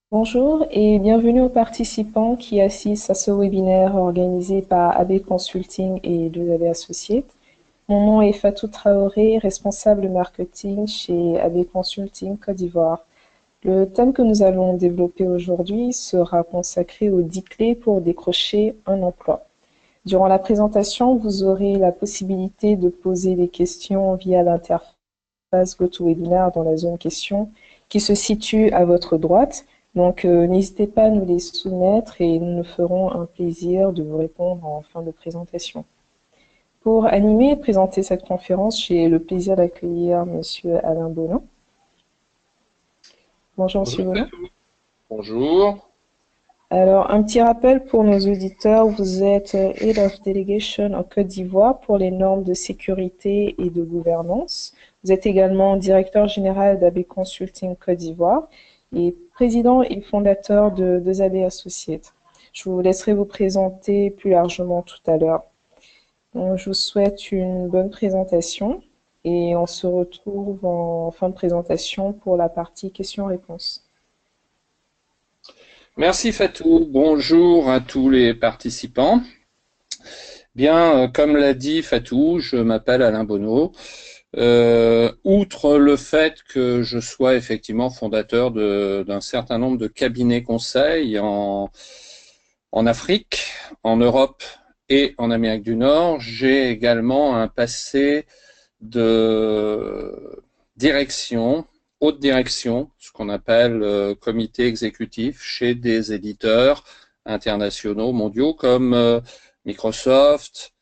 Bonjour et bienvenue aux participants qui assistent à ce webinaire organisé par AB Consulting et 2AB Associés. Mon nom est Fatou Traoré, responsable marketing chez AB Consulting Côte d'Ivoire. Le thème que nous allons développer aujourd'hui sera consacré aux 10 clés pour décrocher un emploi. Durant la présentation, vous aurez la possibilité de poser des questions via l'interface GoToWebinar dans la zone questions qui se situe à votre droite. Donc, n'hésitez pas à nous les soumettre et nous nous ferons un plaisir de vous répondre en fin de présentation. Pour animer et présenter cette conférence, j'ai le plaisir d'accueillir Monsieur Alain Bonan. Bonjour Monsieur Bonjour Bonan. Fatou. Bonjour. Alors, un petit rappel pour nos auditeurs, vous êtes Head of Delegation en Côte d'Ivoire pour les normes de sécurité et de gouvernance. Vous êtes également directeur général d'AB Consulting Côte d'Ivoire et président et fondateur de 2AB Associates. Je vous laisserai vous présenter plus largement tout à l'heure. Donc, je vous souhaite une bonne présentation et on se retrouve en fin de présentation pour la partie questions-réponses. Merci Fatou. Bonjour à tous les participants. Bien, comme l'a dit Fatou, je m'appelle Alain Bonneau. Outre le fait que je sois effectivement fondateur d'un certain nombre de cabinets conseils en Afrique, en Europe et en Amérique du Nord, j'ai également un passé de direction, haute direction, ce qu'on appelle comité exécutif chez des éditeurs internationaux, mondiaux comme Microsoft,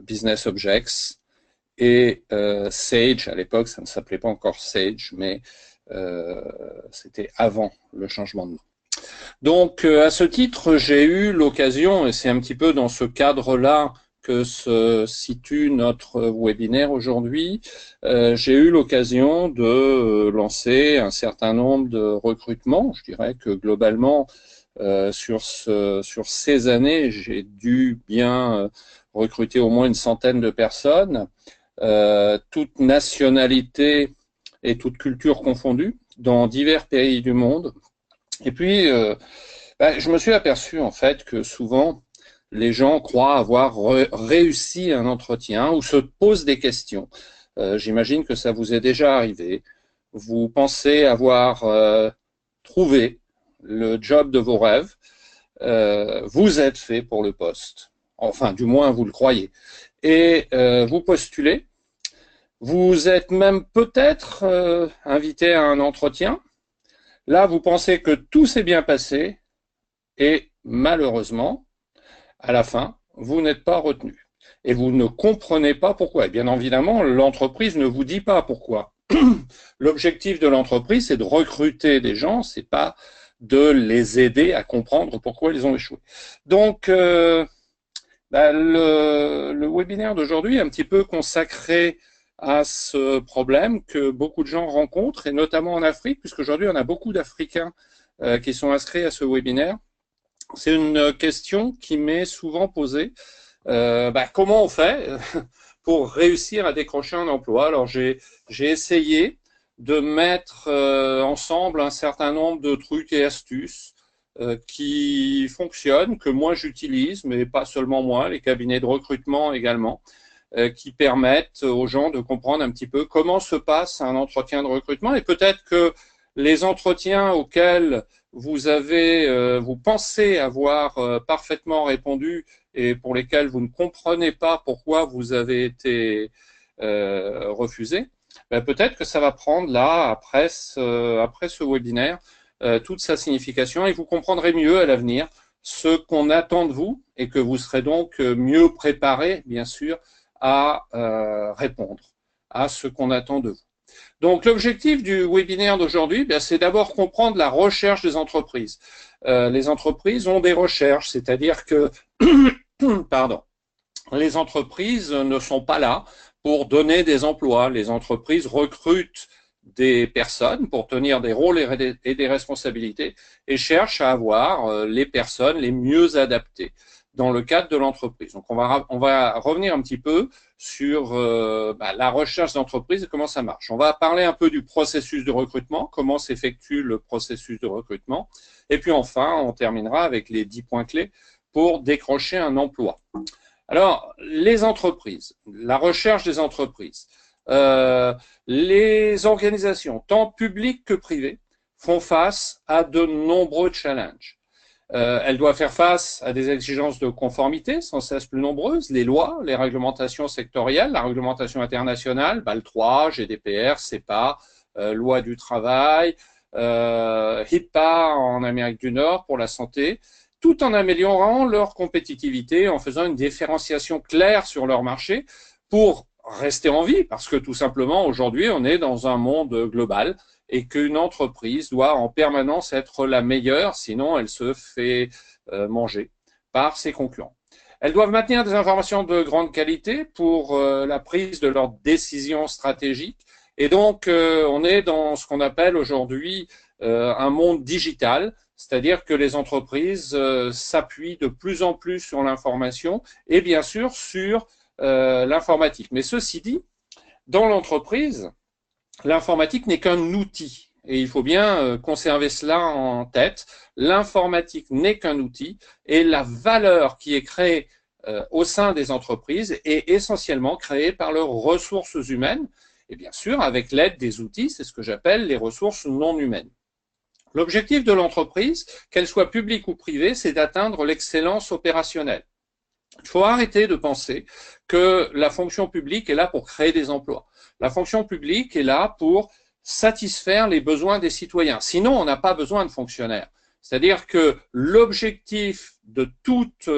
Business Objects et Sage. À l'époque, ça ne s'appelait pas encore Sage, mais c'était avant le changement de nom. Donc, à ce titre, j'ai eu l'occasion, et c'est un petit peu dans ce cadre-là que se situe notre webinaire aujourd'hui, j'ai eu l'occasion de lancer un certain nombre de recrutements. Je dirais que globalement, sur ces années, j'ai dû bien recruter au moins une centaine de personnes, toutes nationalités et toutes cultures confondues, dans divers pays du monde. Et puis, je me suis aperçu en fait que souvent, les gens croient avoir réussi un entretien ou se posent des questions. J'imagine que ça vous est déjà arrivé. Vous pensez avoir trouvé le job de vos rêves. Vous êtes fait pour le poste. Enfin, du moins, vous le croyez. Et vous postulez. Vous êtes même peut-être invité à un entretien. Là, vous pensez que tout s'est bien passé et malheureusement, à la fin, vous n'êtes pas retenu. Et vous ne comprenez pas pourquoi. Et bien évidemment, l'entreprise ne vous dit pas pourquoi. L'objectif de l'entreprise, c'est de recruter des gens, c'est pas de les aider à comprendre pourquoi ils ont échoué. Donc, le webinaire d'aujourd'hui est un petit peu consacré à ce problème que beaucoup de gens rencontrent, et notamment en Afrique, puisqu'aujourd'hui, on a beaucoup d'Africains qui sont inscrits à ce webinaire. C'est une question qui m'est souvent posée. Comment on fait pour réussir à décrocher un emploi? Alors, j'ai essayé de mettre ensemble un certain nombre de trucs et astuces qui fonctionnent, que moi j'utilise, mais pas seulement moi, les cabinets de recrutement également, qui permettent aux gens de comprendre un petit peu comment se passe un entretien de recrutement. Et peut-être que les entretiens auxquels vous pensez avoir parfaitement répondu et pour lesquels vous ne comprenez pas pourquoi vous avez été refusé, peut-être que ça va prendre là, après ce webinaire, toute sa signification et vous comprendrez mieux à l'avenir ce qu'on attend de vous et que vous serez donc mieux préparé, bien sûr, à répondre à ce qu'on attend de vous. Donc l'objectif du webinaire d'aujourd'hui, c'est d'abord comprendre la recherche des entreprises. Les entreprises ont des recherches, c'est-à-dire que pardon, les entreprises ne sont pas là pour donner des emplois. Les entreprises recrutent des personnes pour tenir des rôles et des responsabilités et cherchent à avoir les personnes les mieux adaptées. dans le cadre de l'entreprise. Donc, on va revenir un petit peu sur la recherche d'entreprise et comment ça marche. On va parler un peu du processus de recrutement, comment s'effectue le processus de recrutement. Et puis enfin, on terminera avec les 10 points clés pour décrocher un emploi. Alors, les entreprises, la recherche des entreprises, les organisations, tant publiques que privées, font face à de nombreux challenges. Elle doit faire face à des exigences de conformité sans cesse plus nombreuses, les lois, les réglementations sectorielles, la réglementation internationale, BAL 3, GDPR, CEPA, loi du travail, HIPAA en Amérique du Nord pour la santé, tout en améliorant leur compétitivité, en faisant une différenciation claire sur leur marché pour rester en vie, parce que tout simplement aujourd'hui on est dans un monde global et qu'une entreprise doit en permanence être la meilleure, sinon elle se fait manger par ses concurrents. Elles doivent maintenir des informations de grande qualité pour la prise de leurs décisions stratégiques. Et donc, on est dans ce qu'on appelle aujourd'hui un monde digital, c'est-à-dire que les entreprises s'appuient de plus en plus sur l'information et bien sûr sur l'informatique. Mais ceci dit, dans l'entreprise, l'informatique n'est qu'un outil et il faut bien conserver cela en tête. L'informatique n'est qu'un outil et la valeur qui est créée au sein des entreprises est essentiellement créée par leurs ressources humaines et bien sûr avec l'aide des outils, c'est ce que j'appelle les ressources non humaines. L'objectif de l'entreprise, qu'elle soit publique ou privée, c'est d'atteindre l'excellence opérationnelle. Il faut arrêter de penser que la fonction publique est là pour créer des emplois. La fonction publique est là pour satisfaire les besoins des citoyens. Sinon, on n'a pas besoin de fonctionnaires. C'est-à-dire que l'objectif de toute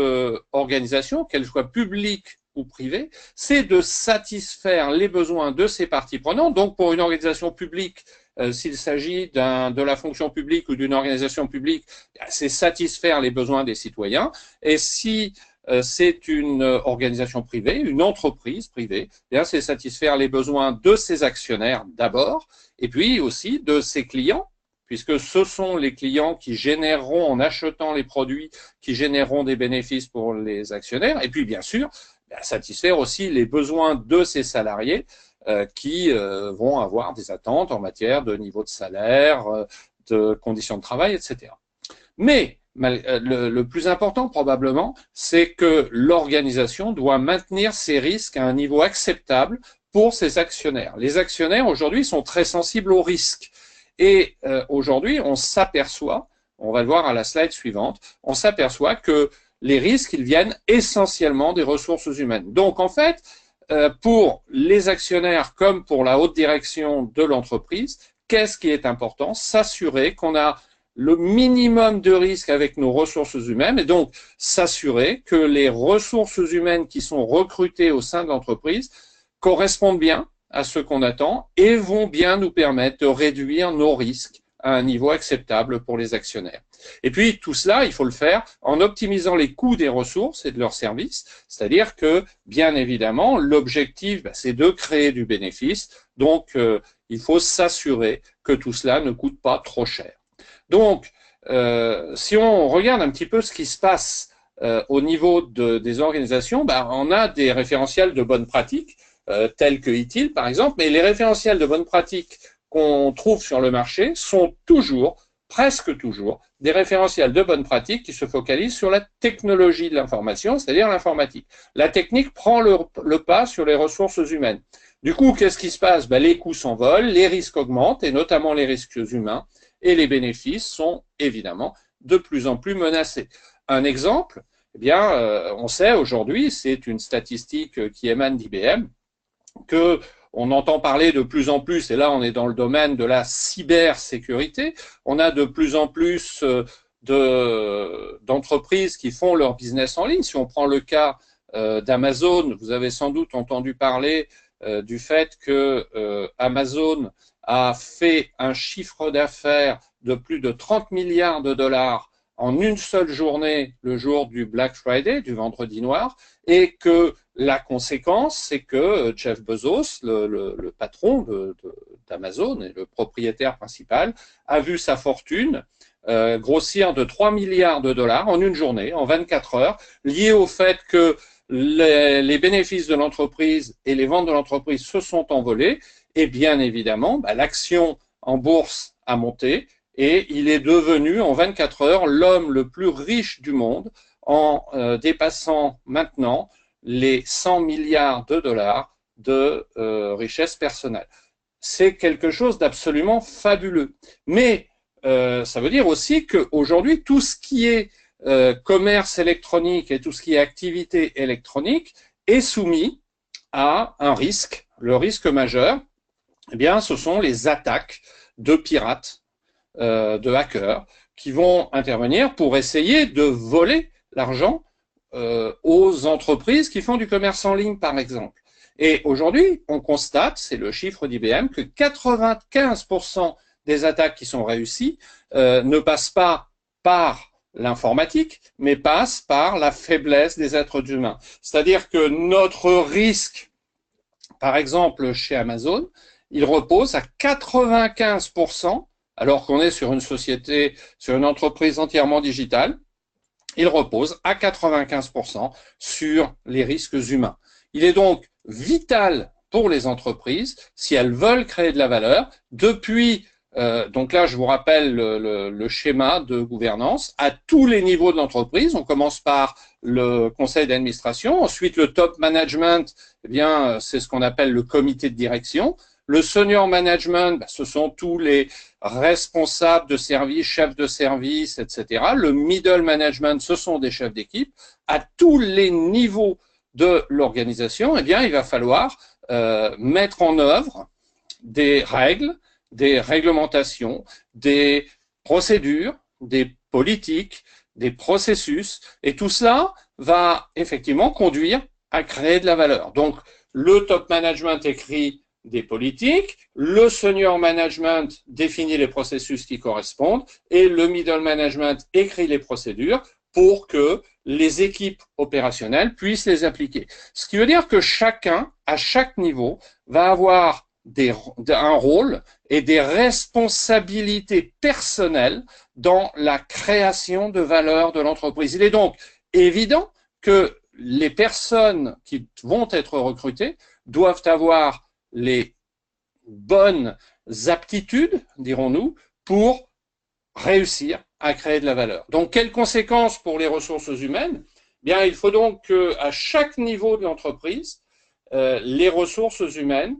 organisation, qu'elle soit publique ou privée, c'est de satisfaire les besoins de ses parties prenantes. Donc, pour une organisation publique, s'il s'agit de la fonction publique ou d'une organisation publique, c'est satisfaire les besoins des citoyens. Et si c'est une organisation privée, une entreprise privée, c'est satisfaire les besoins de ses actionnaires d'abord, et puis aussi de ses clients, puisque ce sont les clients qui généreront, en achetant les produits, qui généreront des bénéfices pour les actionnaires, et puis bien sûr, satisfaire aussi les besoins de ses salariés qui vont avoir des attentes en matière de niveau de salaire, de conditions de travail, etc. Mais le plus important probablement, c'est que l'organisation doit maintenir ses risques à un niveau acceptable pour ses actionnaires. Les actionnaires aujourd'hui sont très sensibles aux risques et aujourd'hui on s'aperçoit, on va le voir à la slide suivante, on s'aperçoit que les risques ils viennent essentiellement des ressources humaines. Donc en fait, pour les actionnaires comme pour la haute direction de l'entreprise, qu'est-ce qui est important? S'assurer qu'on a le minimum de risques avec nos ressources humaines et donc s'assurer que les ressources humaines qui sont recrutées au sein de l'entreprise correspondent bien à ce qu'on attend et vont bien nous permettre de réduire nos risques à un niveau acceptable pour les actionnaires. Et puis tout cela, il faut le faire en optimisant les coûts des ressources et de leurs services, c'est-à-dire que bien évidemment l'objectif c'est de créer du bénéfice, donc il faut s'assurer que tout cela ne coûte pas trop cher. Donc, si on regarde un petit peu ce qui se passe au niveau des organisations, on a des référentiels de bonnes pratiques, tels que ITIL par exemple, mais les référentiels de bonnes pratiques qu'on trouve sur le marché sont toujours, presque toujours, des référentiels de bonnes pratiques qui se focalisent sur la technologie de l'information, c'est-à-dire l'informatique. La technique prend le pas sur les ressources humaines. Du coup, qu'est-ce qui se passe? Les coûts s'envolent, les risques augmentent, et notamment les risques humains, et les bénéfices sont évidemment de plus en plus menacés. Un exemple, on sait aujourd'hui, c'est une statistique qui émane d'IBM, que on entend parler de plus en plus, et là on est dans le domaine de la cybersécurité, on a de plus en plus d'entreprises qui font leur business en ligne. Si on prend le cas d'Amazon, vous avez sans doute entendu parler du fait que Amazon a fait un chiffre d'affaires de plus de 30 milliards de dollars en une seule journée, le jour du Black Friday, du vendredi noir, et que la conséquence, c'est que Jeff Bezos, le patron d'Amazon et le propriétaire principal, a vu sa fortune grossir de 3 milliards de dollars en une journée, en 24 heures, lié au fait que les bénéfices de l'entreprise et les ventes de l'entreprise se sont envolés, et bien évidemment, l'action en bourse a monté et il est devenu en 24 heures l'homme le plus riche du monde en dépassant maintenant les 100 milliards de dollars de richesse personnelle. C'est quelque chose d'absolument fabuleux. Mais ça veut dire aussi qu'aujourd'hui, tout ce qui est commerce électronique et tout ce qui est activité électronique est soumis à un risque. Le risque majeur, eh bien, ce sont les attaques de pirates, de hackers, qui vont intervenir pour essayer de voler l'argent aux entreprises qui font du commerce en ligne, par exemple. Et aujourd'hui, on constate, c'est le chiffre d'IBM, que 95% des attaques qui sont réussies ne passent pas par l'informatique, mais passent par la faiblesse des êtres humains. C'est-à-dire que notre risque, par exemple chez Amazon, il repose à 95%, alors qu'on est sur une société, sur une entreprise entièrement digitale, il repose à 95% sur les risques humains. Il est donc vital pour les entreprises, si elles veulent créer de la valeur, depuis, donc là je vous rappelle le schéma de gouvernance, à tous les niveaux de l'entreprise. On commence par le conseil d'administration, ensuite le top management, eh bien c'est ce qu'on appelle le comité de direction. Le senior management, ce sont tous les responsables de service, chefs de service, etc. Le middle management, ce sont des chefs d'équipe. À tous les niveaux de l'organisation, eh bien, il va falloir mettre en œuvre des règles, des réglementations, des procédures, des politiques, des processus, et tout cela va effectivement conduire à créer de la valeur. Donc, le top management écrit des politiques, le senior management définit les processus qui correspondent et le middle management écrit les procédures pour que les équipes opérationnelles puissent les appliquer. Ce qui veut dire que chacun, à chaque niveau, va avoir un rôle et des responsabilités personnelles dans la création de valeur de l'entreprise. Il est donc évident que les personnes qui vont être recrutées doivent avoir les bonnes aptitudes, dirons-nous, pour réussir à créer de la valeur. Donc, quelles conséquences pour les ressources humaines? Bien, il faut donc qu'à chaque niveau de l'entreprise, les ressources humaines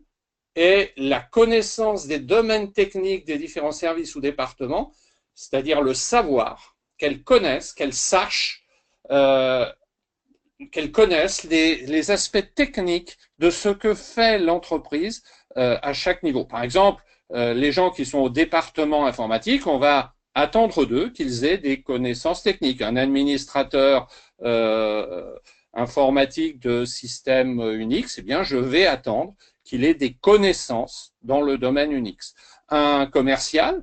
aient la connaissance des domaines techniques des différents services ou départements, c'est-à-dire le savoir, qu'elles connaissent, qu'elles sachent, qu'elles connaissent les aspects techniques de ce que fait l'entreprise à chaque niveau. Par exemple, les gens qui sont au département informatique, on va attendre d'eux qu'ils aient des connaissances techniques. Un administrateur informatique de système Unix, eh bien, je vais attendre qu'il ait des connaissances dans le domaine Unix. Un commercial,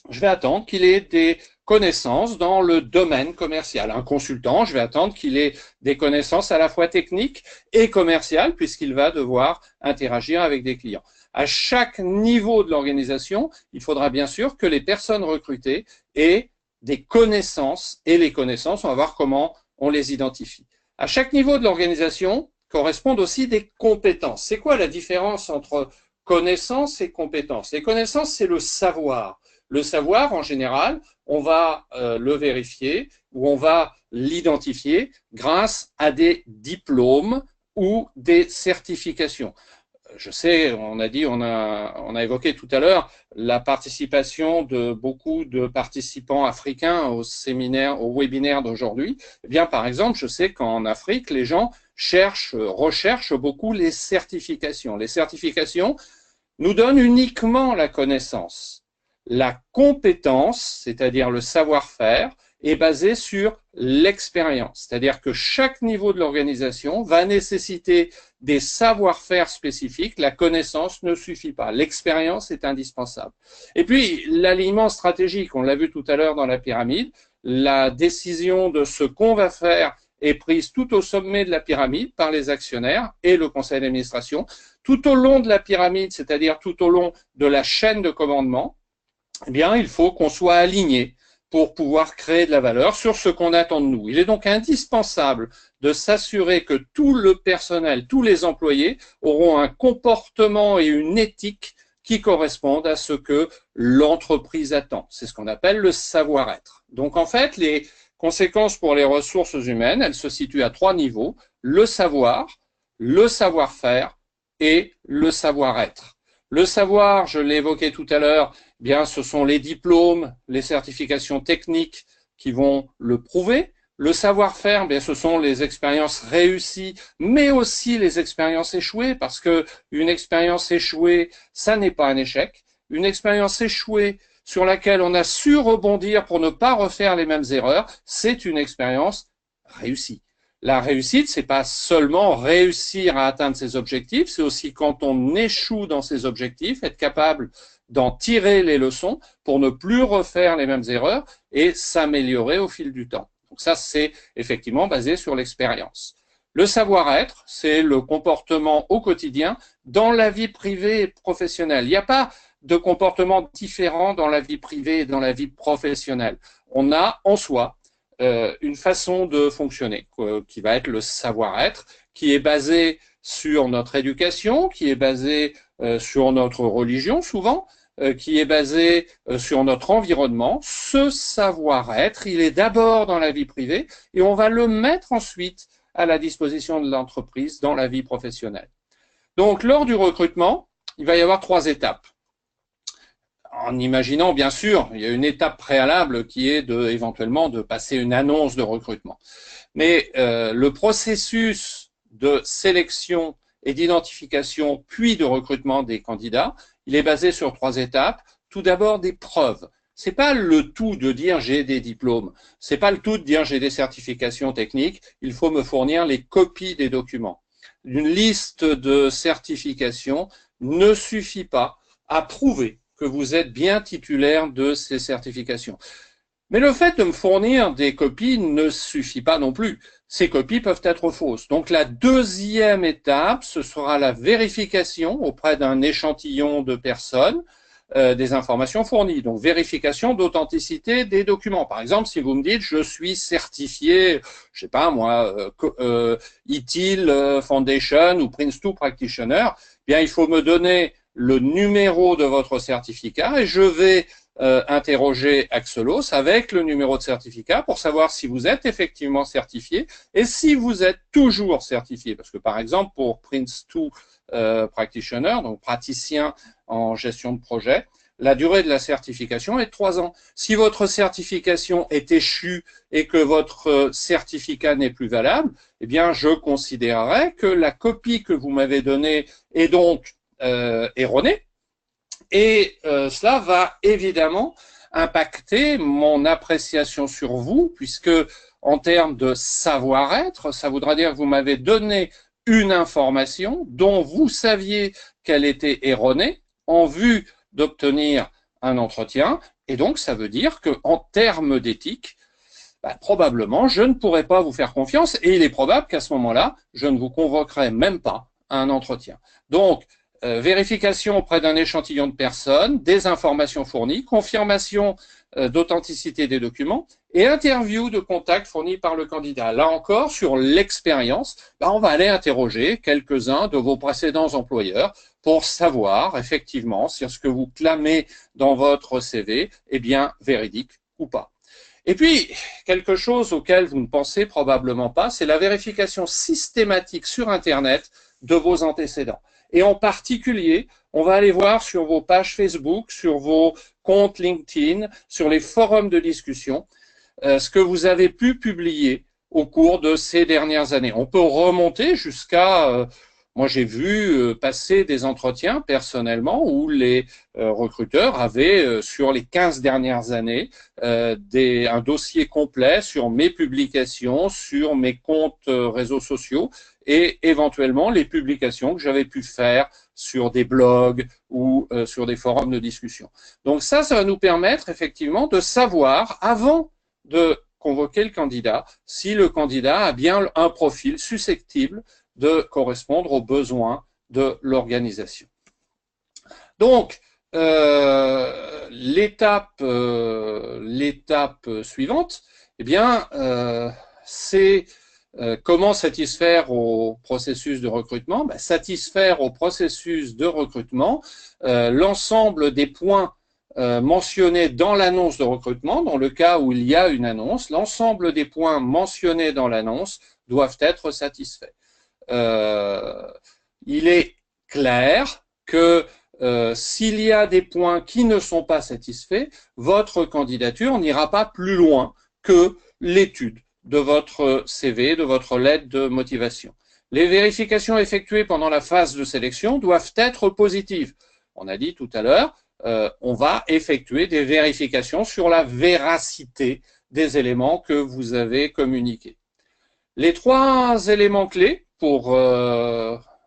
je vais attendre qu'il ait des connaissances dans le domaine commercial. Un consultant, je vais attendre qu'il ait des connaissances à la fois techniques et commerciales, puisqu'il va devoir interagir avec des clients. À chaque niveau de l'organisation, il faudra bien sûr que les personnes recrutées aient des connaissances, et les connaissances, on va voir comment on les identifie. À chaque niveau de l'organisation correspondent aussi des compétences. C'est quoi la différence entre connaissances et compétences? Les connaissances, c'est le savoir. Le savoir, en général, on va le vérifier ou on va l'identifier grâce à des diplômes ou des certifications. Je sais, on a évoqué tout à l'heure la participation de beaucoup de participants africains au séminaire, au webinaire d'aujourd'hui. Eh bien, par exemple, je sais qu'en Afrique, les gens recherchent beaucoup les certifications. Les certifications nous donnent uniquement la connaissance. La compétence, c'est-à-dire le savoir-faire, est basée sur l'expérience. C'est-à-dire que chaque niveau de l'organisation va nécessiter des savoir-faire spécifiques. La connaissance ne suffit pas. L'expérience est indispensable. Et puis, l'alignement stratégique, on l'a vu tout à l'heure dans la pyramide, la décision de ce qu'on va faire est prise tout au sommet de la pyramide par les actionnaires et le conseil d'administration. Tout au long de la pyramide, c'est-à-dire tout au long de la chaîne de commandement, eh bien, il faut qu'on soit aligné pour pouvoir créer de la valeur sur ce qu'on attend de nous. Il est donc indispensable de s'assurer que tout le personnel, tous les employés auront un comportement et une éthique qui correspondent à ce que l'entreprise attend. C'est ce qu'on appelle le savoir-être. Donc en fait, les conséquences pour les ressources humaines, elles se situent à 3 niveaux: le savoir, le savoir-faire et le savoir-être. Le savoir, je l'ai évoqué tout à l'heure, eh bien, ce sont les diplômes, les certifications techniques qui vont le prouver. Le savoir-faire, bien, ce sont les expériences réussies, mais aussi les expériences échouées, parce que une expérience échouée, ça n'est pas un échec. Une expérience échouée sur laquelle on a su rebondir pour ne pas refaire les mêmes erreurs, c'est une expérience réussie. La réussite, c'est pas seulement réussir à atteindre ses objectifs, c'est aussi quand on échoue dans ses objectifs, être capable d'en tirer les leçons pour ne plus refaire les mêmes erreurs et s'améliorer au fil du temps. Donc ça, c'est effectivement basé sur l'expérience. Le savoir-être, c'est le comportement au quotidien dans la vie privée et professionnelle. Il n'y a pas de comportement différent dans la vie privée et dans la vie professionnelle. On a en soi une façon de fonctionner qui va être le savoir-être, qui est basé sur notre éducation, qui est basé sur notre religion souvent, qui est basé sur notre environnement. Ce savoir-être, il est d'abord dans la vie privée et on va le mettre ensuite à la disposition de l'entreprise dans la vie professionnelle. Donc, lors du recrutement, il va y avoir 3 étapes. En imaginant, bien sûr, il y a une étape préalable qui est éventuellement de passer une annonce de recrutement. Mais le processus de sélection et d'identification, puis de recrutement des candidats, il est basé sur 3 étapes. Tout d'abord, des preuves. C'est pas le tout de dire j'ai des diplômes. C'est pas le tout de dire j'ai des certifications techniques. Il faut me fournir les copies des documents. Une liste de certifications ne suffit pas à prouver que vous êtes bien titulaire de ces certifications. Mais le fait de me fournir des copies ne suffit pas non plus. Ces copies peuvent être fausses. Donc la deuxième étape, ce sera la vérification auprès d'un échantillon de personnes des informations fournies. Donc vérification d'authenticité des documents. Par exemple, si vous me dites je suis certifié, je sais pas moi, ITIL Foundation ou Prince2 Practitioner, bien il faut me donner le numéro de votre certificat et je vais interroger Axelos avec le numéro de certificat pour savoir si vous êtes effectivement certifié et si vous êtes toujours certifié. Parce que par exemple, pour Prince2 Practitioner, donc praticien en gestion de projet, la durée de la certification est de 3 ans. Si votre certification est échue et que votre certificat n'est plus valable, eh bien, je considérerais que la copie que vous m'avez donnée est donc erronée. Et cela va évidemment impacter mon appréciation sur vous, puisque en termes de savoir-être, ça voudra dire que vous m'avez donné une information dont vous saviez qu'elle était erronée en vue d'obtenir un entretien. Et donc, ça veut dire qu'en termes d'éthique, probablement, je ne pourrai pas vous faire confiance et il est probable qu'à ce moment-là, je ne vous convoquerai même pas à un entretien. Donc, vérification auprès d'un échantillon de personnes, des informations fournies, confirmation d'authenticité des documents et interview de contact fourni par le candidat. Là encore, sur l'expérience, on va aller interroger quelques-uns de vos précédents employeurs pour savoir effectivement si ce que vous clamez dans votre CV est bien véridique ou pas. Et puis, quelque chose auquel vous ne pensez probablement pas, c'est la vérification systématique sur Internet de vos antécédents. Et en particulier, on va aller voir sur vos pages Facebook, sur vos comptes LinkedIn, sur les forums de discussion, ce que vous avez pu publier au cours de ces dernières années. On peut remonter jusqu'à, moi j'ai vu passer des entretiens personnellement où les recruteurs avaient sur les 15 dernières années un dossier complet sur mes publications, sur mes comptes réseaux sociaux, et éventuellement les publications que j'avais pu faire sur des blogs ou sur des forums de discussion. Donc ça va nous permettre effectivement de savoir, avant de convoquer le candidat, si le candidat a bien un profil susceptible de correspondre aux besoins de l'organisation. Donc, l'étape suivante, eh bien, c'est comment satisfaire au processus de recrutement? Ben, satisfaire au processus de recrutement l'ensemble des points mentionnés dans l'annonce de recrutement, dans le cas où il y a une annonce, l'ensemble des points mentionnés dans l'annonce doivent être satisfaits. Il est clair que s'il y a des points qui ne sont pas satisfaits, votre candidature n'ira pas plus loin que l'étude de votre CV, de votre lettre de motivation. Les vérifications effectuées pendant la phase de sélection doivent être positives. On a dit tout à l'heure, on va effectuer des vérifications sur la véracité des éléments que vous avez communiqués. Les 3 éléments clés pour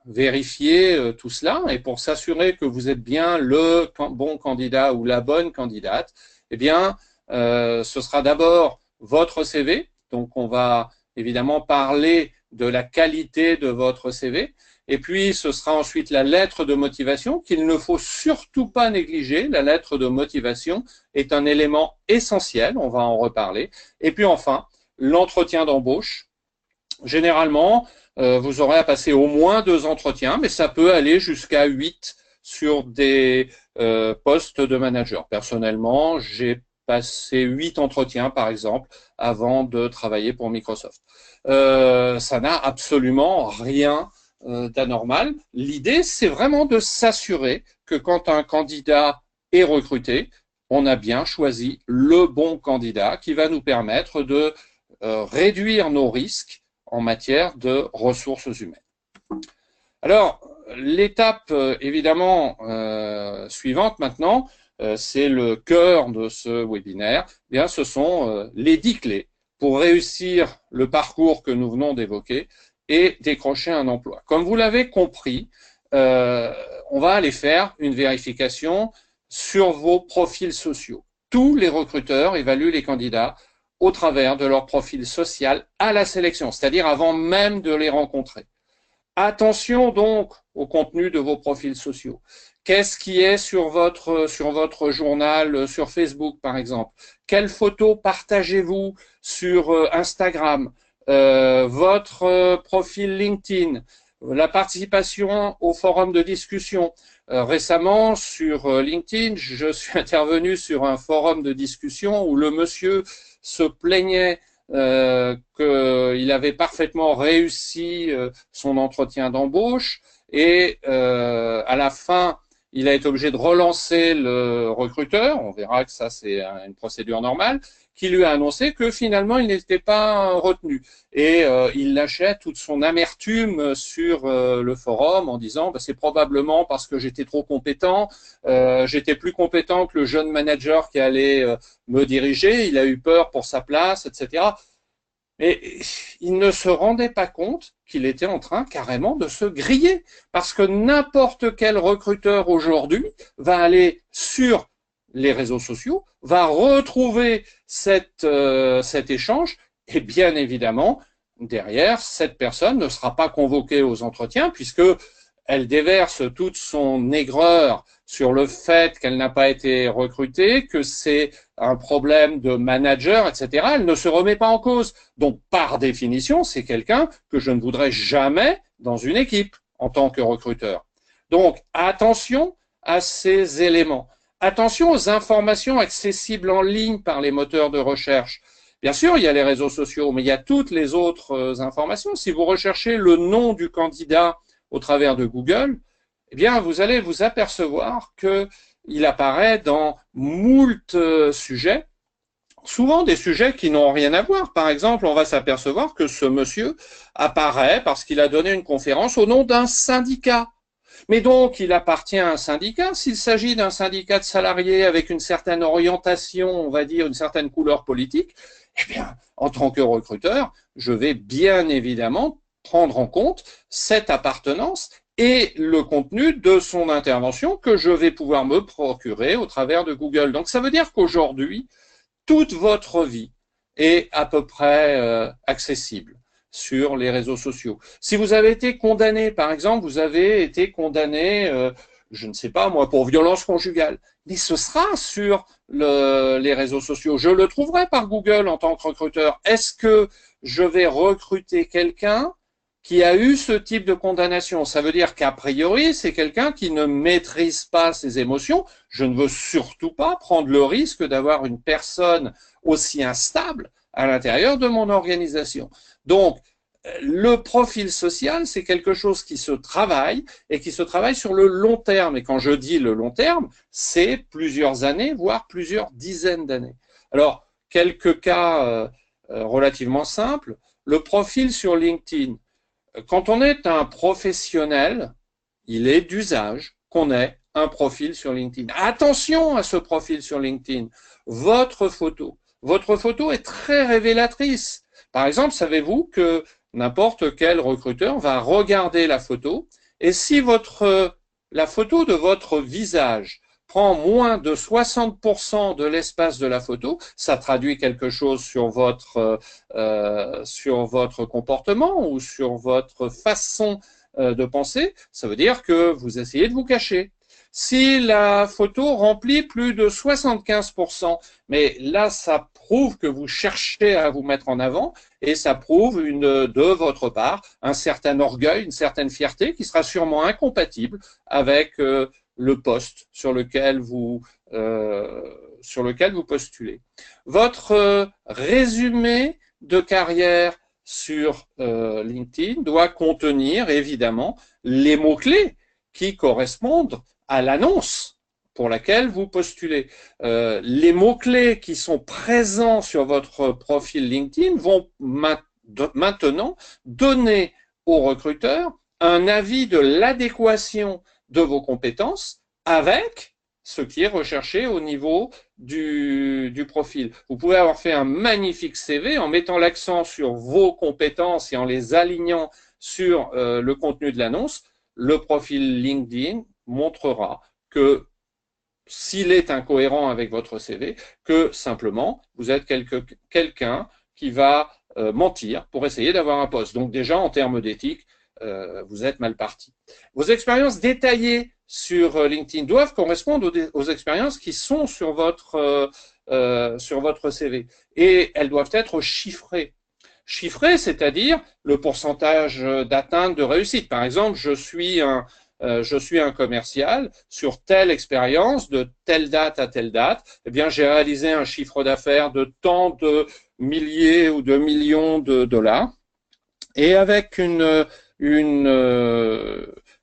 vérifier tout cela et pour s'assurer que vous êtes bien le bon candidat ou la bonne candidate, eh bien, ce sera d'abord votre CV. Donc, on va évidemment parler de la qualité de votre CV. Et puis, ce sera ensuite la lettre de motivation qu'il ne faut surtout pas négliger. La lettre de motivation est un élément essentiel. On va en reparler. Et puis, enfin, l'entretien d'embauche. Généralement, vous aurez à passer au moins 2 entretiens, mais ça peut aller jusqu'à 8 sur des postes de manager. Personnellement, j'ai passé 8 entretiens, par exemple, avant de travailler pour Microsoft. Ça n'a absolument rien d'anormal. L'idée, c'est vraiment de s'assurer que quand un candidat est recruté, on a bien choisi le bon candidat qui va nous permettre de réduire nos risques en matière de ressources humaines. Alors, l'étape évidemment suivante maintenant, c'est le cœur de ce webinaire. Eh bien, ce sont les 10 clés pour réussir le parcours que nous venons d'évoquer et décrocher un emploi. Comme vous l'avez compris, on va aller faire une vérification sur vos profils sociaux. Tous les recruteurs évaluent les candidats au travers de leur profil social à la sélection, c'est-à-dire avant même de les rencontrer. Attention donc au contenu de vos profils sociaux. Qu'est-ce qui est sur votre journal, sur Facebook par exemple? Quelles photos partagez-vous sur Instagram? Votre profil LinkedIn? La participation au forum de discussion. Récemment, sur LinkedIn, je suis intervenu sur un forum de discussion où le monsieur se plaignait qu'il avait parfaitement réussi son entretien d'embauche et à la fin, il a été obligé de relancer le recruteur, on verra que ça c'est une procédure normale, qui lui a annoncé que finalement il n'était pas retenu. Et il lâchait toute son amertume sur le forum en disant bah, c'est probablement parce que j'étais trop compétent, j'étais plus compétent que le jeune manager qui allait me diriger, il a eu peur pour sa place, etc. Et il ne se rendait pas compte qu'il était en train carrément de se griller. Parce que n'importe quel recruteur aujourd'hui va aller sur les réseaux sociaux, va retrouver cet échange et bien évidemment, derrière, cette personne ne sera pas convoquée aux entretiens puisque elle déverse toute son aigreur sur le fait qu'elle n'a pas été recrutée, que c'est un problème de manager, etc. Elle ne se remet pas en cause. Donc, par définition, c'est quelqu'un que je ne voudrais jamais dans une équipe en tant que recruteur. Donc, attention à ces éléments. Attention aux informations accessibles en ligne par les moteurs de recherche. Bien sûr, il y a les réseaux sociaux, mais il y a toutes les autres informations. Si vous recherchez le nom du candidat au travers de Google, eh bien, vous allez vous apercevoir qu'il apparaît dans moult sujets, souvent des sujets qui n'ont rien à voir. Par exemple, on va s'apercevoir que ce monsieur apparaît parce qu'il a donné une conférence au nom d'un syndicat. Mais donc, il appartient à un syndicat. S'il s'agit d'un syndicat de salariés avec une certaine orientation, on va dire une certaine couleur politique, eh bien, en tant que recruteur, je vais bien évidemment prendre en compte cette appartenance et le contenu de son intervention que je vais pouvoir me procurer au travers de Google. Donc, ça veut dire qu'aujourd'hui, toute votre vie est à peu près accessible sur les réseaux sociaux. Si vous avez été condamné, par exemple, vous avez été condamné, je ne sais pas moi, pour violence conjugale. Mais ce sera sur les réseaux sociaux. Je le trouverai par Google en tant que recruteur. Est-ce que je vais recruter quelqu'un qui a eu ce type de condamnation? Ça veut dire qu'a priori, c'est quelqu'un qui ne maîtrise pas ses émotions. Je ne veux surtout pas prendre le risque d'avoir une personne aussi instable à l'intérieur de mon organisation. Donc, le profil social, c'est quelque chose qui se travaille et qui se travaille sur le long terme. Et quand je dis le long terme, c'est plusieurs années, voire plusieurs dizaines d'années. Alors, quelques cas relativement simples. Le profil sur LinkedIn. Quand on est un professionnel, il est d'usage qu'on ait un profil sur LinkedIn. Attention à ce profil sur LinkedIn. Votre photo est très révélatrice. Par exemple, savez-vous que n'importe quel recruteur va regarder la photo et si la photo de votre visage prend moins de 60% de l'espace de la photo, ça traduit quelque chose sur votre comportement ou sur votre façon de penser. Ça veut dire que vous essayez de vous cacher. Si la photo remplit plus de 75%, mais là, ça prouve que vous cherchez à vous mettre en avant et ça prouve de votre part un certain orgueil, une certaine fierté qui sera sûrement incompatible avec le poste sur lequel vous postulez. Votre résumé de carrière sur LinkedIn doit contenir évidemment les mots-clés qui correspondent à l'annonce pour laquelle vous postulez. Les mots-clés qui sont présents sur votre profil LinkedIn vont maintenant donner au recruteur un avis de l'adéquation de vos compétences avec ce qui est recherché au niveau du profil. Vous pouvez avoir fait un magnifique CV en mettant l'accent sur vos compétences et en les alignant sur le contenu de l'annonce. Le profil LinkedIn montrera que s'il est incohérent avec votre CV, que simplement vous êtes quelqu'un qui va mentir pour essayer d'avoir un poste. Donc déjà, en termes d'éthique, vous êtes mal parti. Vos expériences détaillées sur LinkedIn doivent correspondre aux expériences qui sont sur votre CV et elles doivent être chiffrées. Chiffrées, c'est-à-dire le pourcentage d'atteinte de réussite. Par exemple, je suis un commercial sur telle expérience de telle date à telle date. Eh bien, j'ai réalisé un chiffre d'affaires de tant de milliers ou de millions de dollars et avec une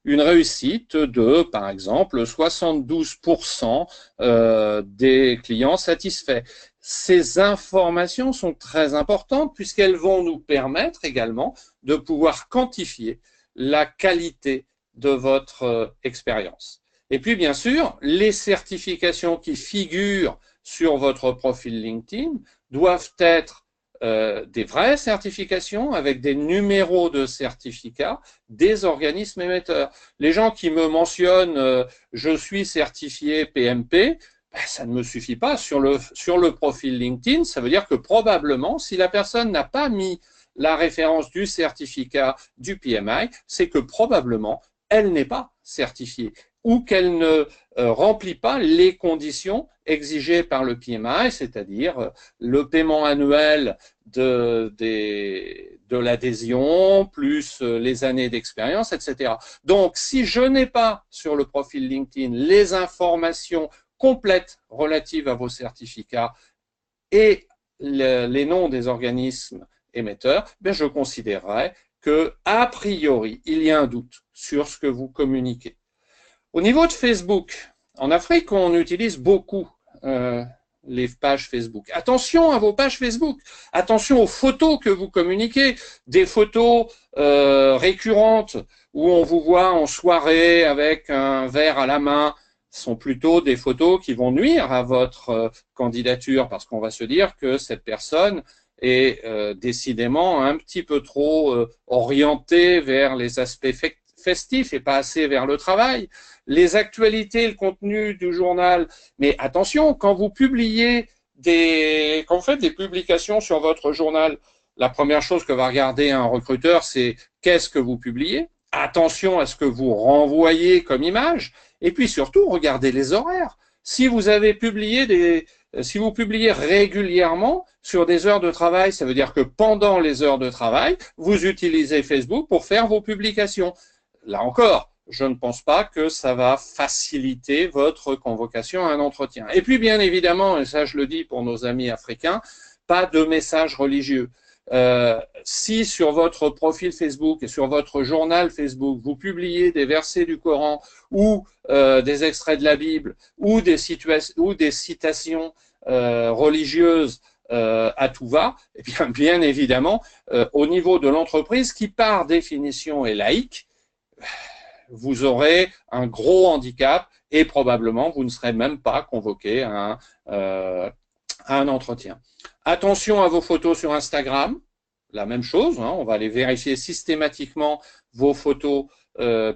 réussite de, par exemple, 72% des clients satisfaits. Ces informations sont très importantes puisqu'elles vont nous permettre également de pouvoir quantifier la qualité de votre expérience. Et puis, bien sûr, les certifications qui figurent sur votre profil LinkedIn doivent être des vraies certifications avec des numéros de certificats des organismes émetteurs. Les gens qui me mentionnent je suis certifié PMP, ben, ça ne me suffit pas. Sur le profil LinkedIn, ça veut dire que probablement, si la personne n'a pas mis la référence du certificat du PMI, c'est que probablement, elle n'est pas certifiée ou qu'elle ne remplit pas les conditions exigées par le PMI, c'est-à-dire le paiement annuel de l'adhésion, plus les années d'expérience, etc. Donc, si je n'ai pas sur le profil LinkedIn les informations complètes relatives à vos certificats et les noms des organismes émetteurs, ben je considérerais que, a priori, il y a un doute sur ce que vous communiquez. Au niveau de Facebook, en Afrique, on utilise beaucoup les pages Facebook. Attention à vos pages Facebook. Attention aux photos que vous communiquez. Des photos récurrentes où on vous voit en soirée avec un verre à la main sont plutôt des photos qui vont nuire à votre candidature parce qu'on va se dire que cette personne est décidément un petit peu trop orientée vers les aspects festifs et pas assez vers le travail. Les actualités, le contenu du journal. Mais attention, quand vous faites des publications sur votre journal, la première chose que va regarder un recruteur, c'est qu'est-ce que vous publiez. Attention à ce que vous renvoyez comme image. Et puis surtout, regardez les horaires. Si vous publiez régulièrement sur des heures de travail, ça veut dire que pendant les heures de travail, vous utilisez Facebook pour faire vos publications. Là encore, je ne pense pas que ça va faciliter votre convocation à un entretien. Et puis, bien évidemment, et ça je le dis pour nos amis africains, pas de messages religieux. Si sur votre profil Facebook et sur votre journal Facebook, vous publiez des versets du Coran ou des extraits de la Bible ou des citations religieuses à tout va, et bien évidemment, au niveau de l'entreprise qui par définition est laïque, vous aurez un gros handicap et probablement vous ne serez même pas convoqué à un entretien. Attention à vos photos sur Instagram, la même chose, hein, on va aller vérifier systématiquement vos photos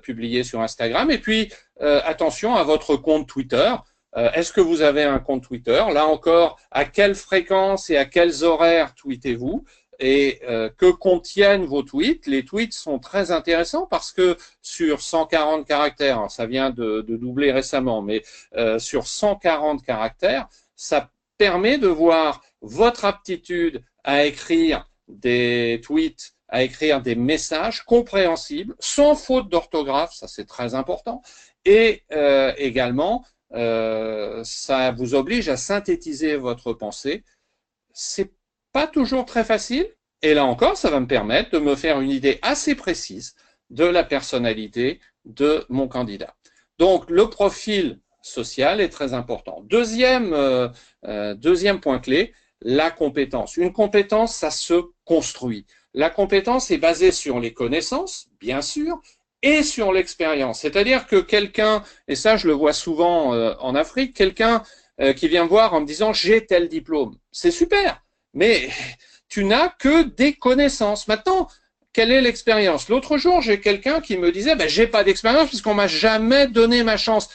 publiées sur Instagram. Et puis, attention à votre compte Twitter. Est-ce que vous avez un compte Twitter? Là encore, à quelle fréquence et à quels horaires tweetez-vous? Et que contiennent vos tweets? Les tweets sont très intéressants parce que sur 140 caractères, ça vient de doubler récemment, mais sur 140 caractères, ça permet de voir votre aptitude à écrire des tweets, à écrire des messages compréhensibles, sans faute d'orthographe, ça c'est très important, et également, ça vous oblige à synthétiser votre pensée. C'est pas toujours très facile, et là encore, ça va me permettre de me faire une idée assez précise de la personnalité de mon candidat. Donc, le profil social est très important. Deuxième point clé, la compétence. Une compétence, ça se construit. La compétence est basée sur les connaissances, bien sûr, et sur l'expérience. C'est-à-dire que quelqu'un, et ça je le vois souvent en Afrique, quelqu'un qui vient me voir en me disant « j'ai tel diplôme ». C'est super, mais tu n'as que des connaissances. Maintenant, quelle est l'expérience? L'autre jour, j'ai quelqu'un qui me disait « j'ai pas d'expérience puisqu'on m'a jamais donné ma chance ».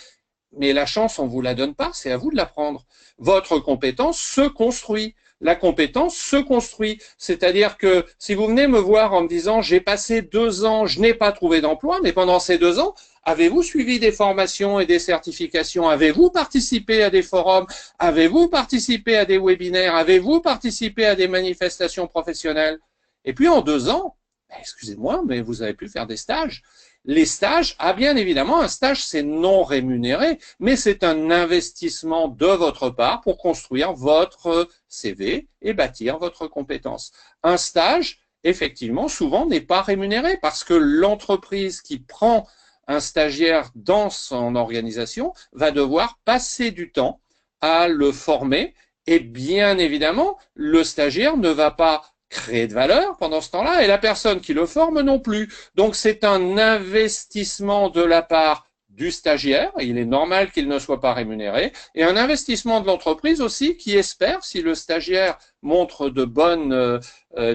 Mais la chance, on vous la donne pas, c'est à vous de la prendre. Votre compétence se construit. La compétence se construit. C'est-à-dire que si vous venez me voir en me disant j'ai passé 2 ans, je n'ai pas trouvé d'emploi, mais pendant ces 2 ans, avez-vous suivi des formations et des certifications? Avez-vous participé à des forums? Avez-vous participé à des webinaires? Avez-vous participé à des manifestations professionnelles? Et puis en 2 ans, excusez-moi, mais vous avez pu faire des stages. Les stages, bien évidemment, un stage c'est non rémunéré, mais c'est un investissement de votre part pour construire votre CV et bâtir votre compétence. Un stage, effectivement, souvent n'est pas rémunéré parce que l'entreprise qui prend un stagiaire dans son organisation va devoir passer du temps à le former et bien évidemment, le stagiaire ne va pas créer de valeur pendant ce temps-là et la personne qui le forme non plus. Donc c'est un investissement de la part du stagiaire, il est normal qu'il ne soit pas rémunéré, et un investissement de l'entreprise aussi qui espère, si le stagiaire montre de bonnes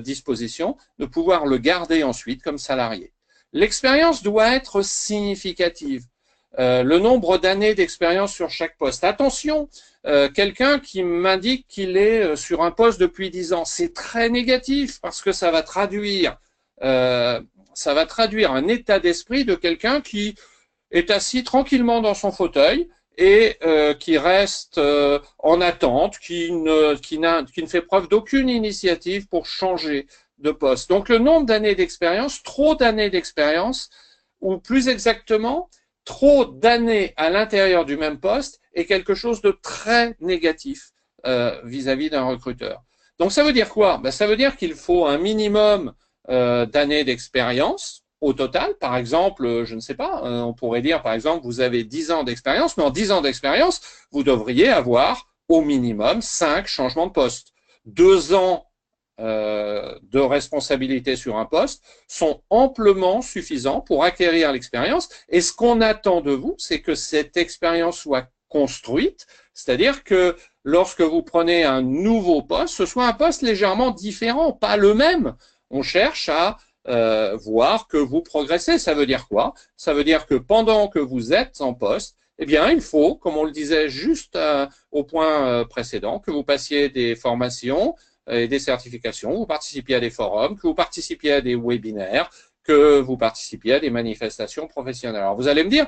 dispositions, de pouvoir le garder ensuite comme salarié. L'expérience doit être significative. Le nombre d'années d'expérience sur chaque poste. Attention, quelqu'un qui m'indique qu'il est sur un poste depuis 10 ans, c'est très négatif parce que ça va traduire un état d'esprit de quelqu'un qui est assis tranquillement dans son fauteuil et qui reste en attente, qui ne fait preuve d'aucune initiative pour changer de poste. Donc le nombre d'années d'expérience, trop d'années d'expérience, ou plus exactement, trop d'années à l'intérieur du même poste est quelque chose de très négatif vis-à-vis d'un recruteur. Donc ça veut dire quoi? Ça veut dire qu'il faut un minimum d'années d'expérience au total. Par exemple, je ne sais pas, on pourrait dire par exemple vous avez 10 ans d'expérience, mais en 10 ans d'expérience, vous devriez avoir au minimum 5 changements de poste. 2 ans de responsabilité sur un poste sont amplement suffisants pour acquérir l'expérience. Et ce qu'on attend de vous, c'est que cette expérience soit construite, c'est-à-dire que lorsque vous prenez un nouveau poste, ce soit un poste légèrement différent, pas le même. On cherche à voir que vous progressez. Ça veut dire quoi? Ça veut dire que pendant que vous êtes en poste, eh bien, il faut, comme on le disait juste au point précédent, que vous passiez des formations et des certifications, vous participiez à des forums, que vous participiez à des webinaires, que vous participiez à des manifestations professionnelles. Alors vous allez me dire,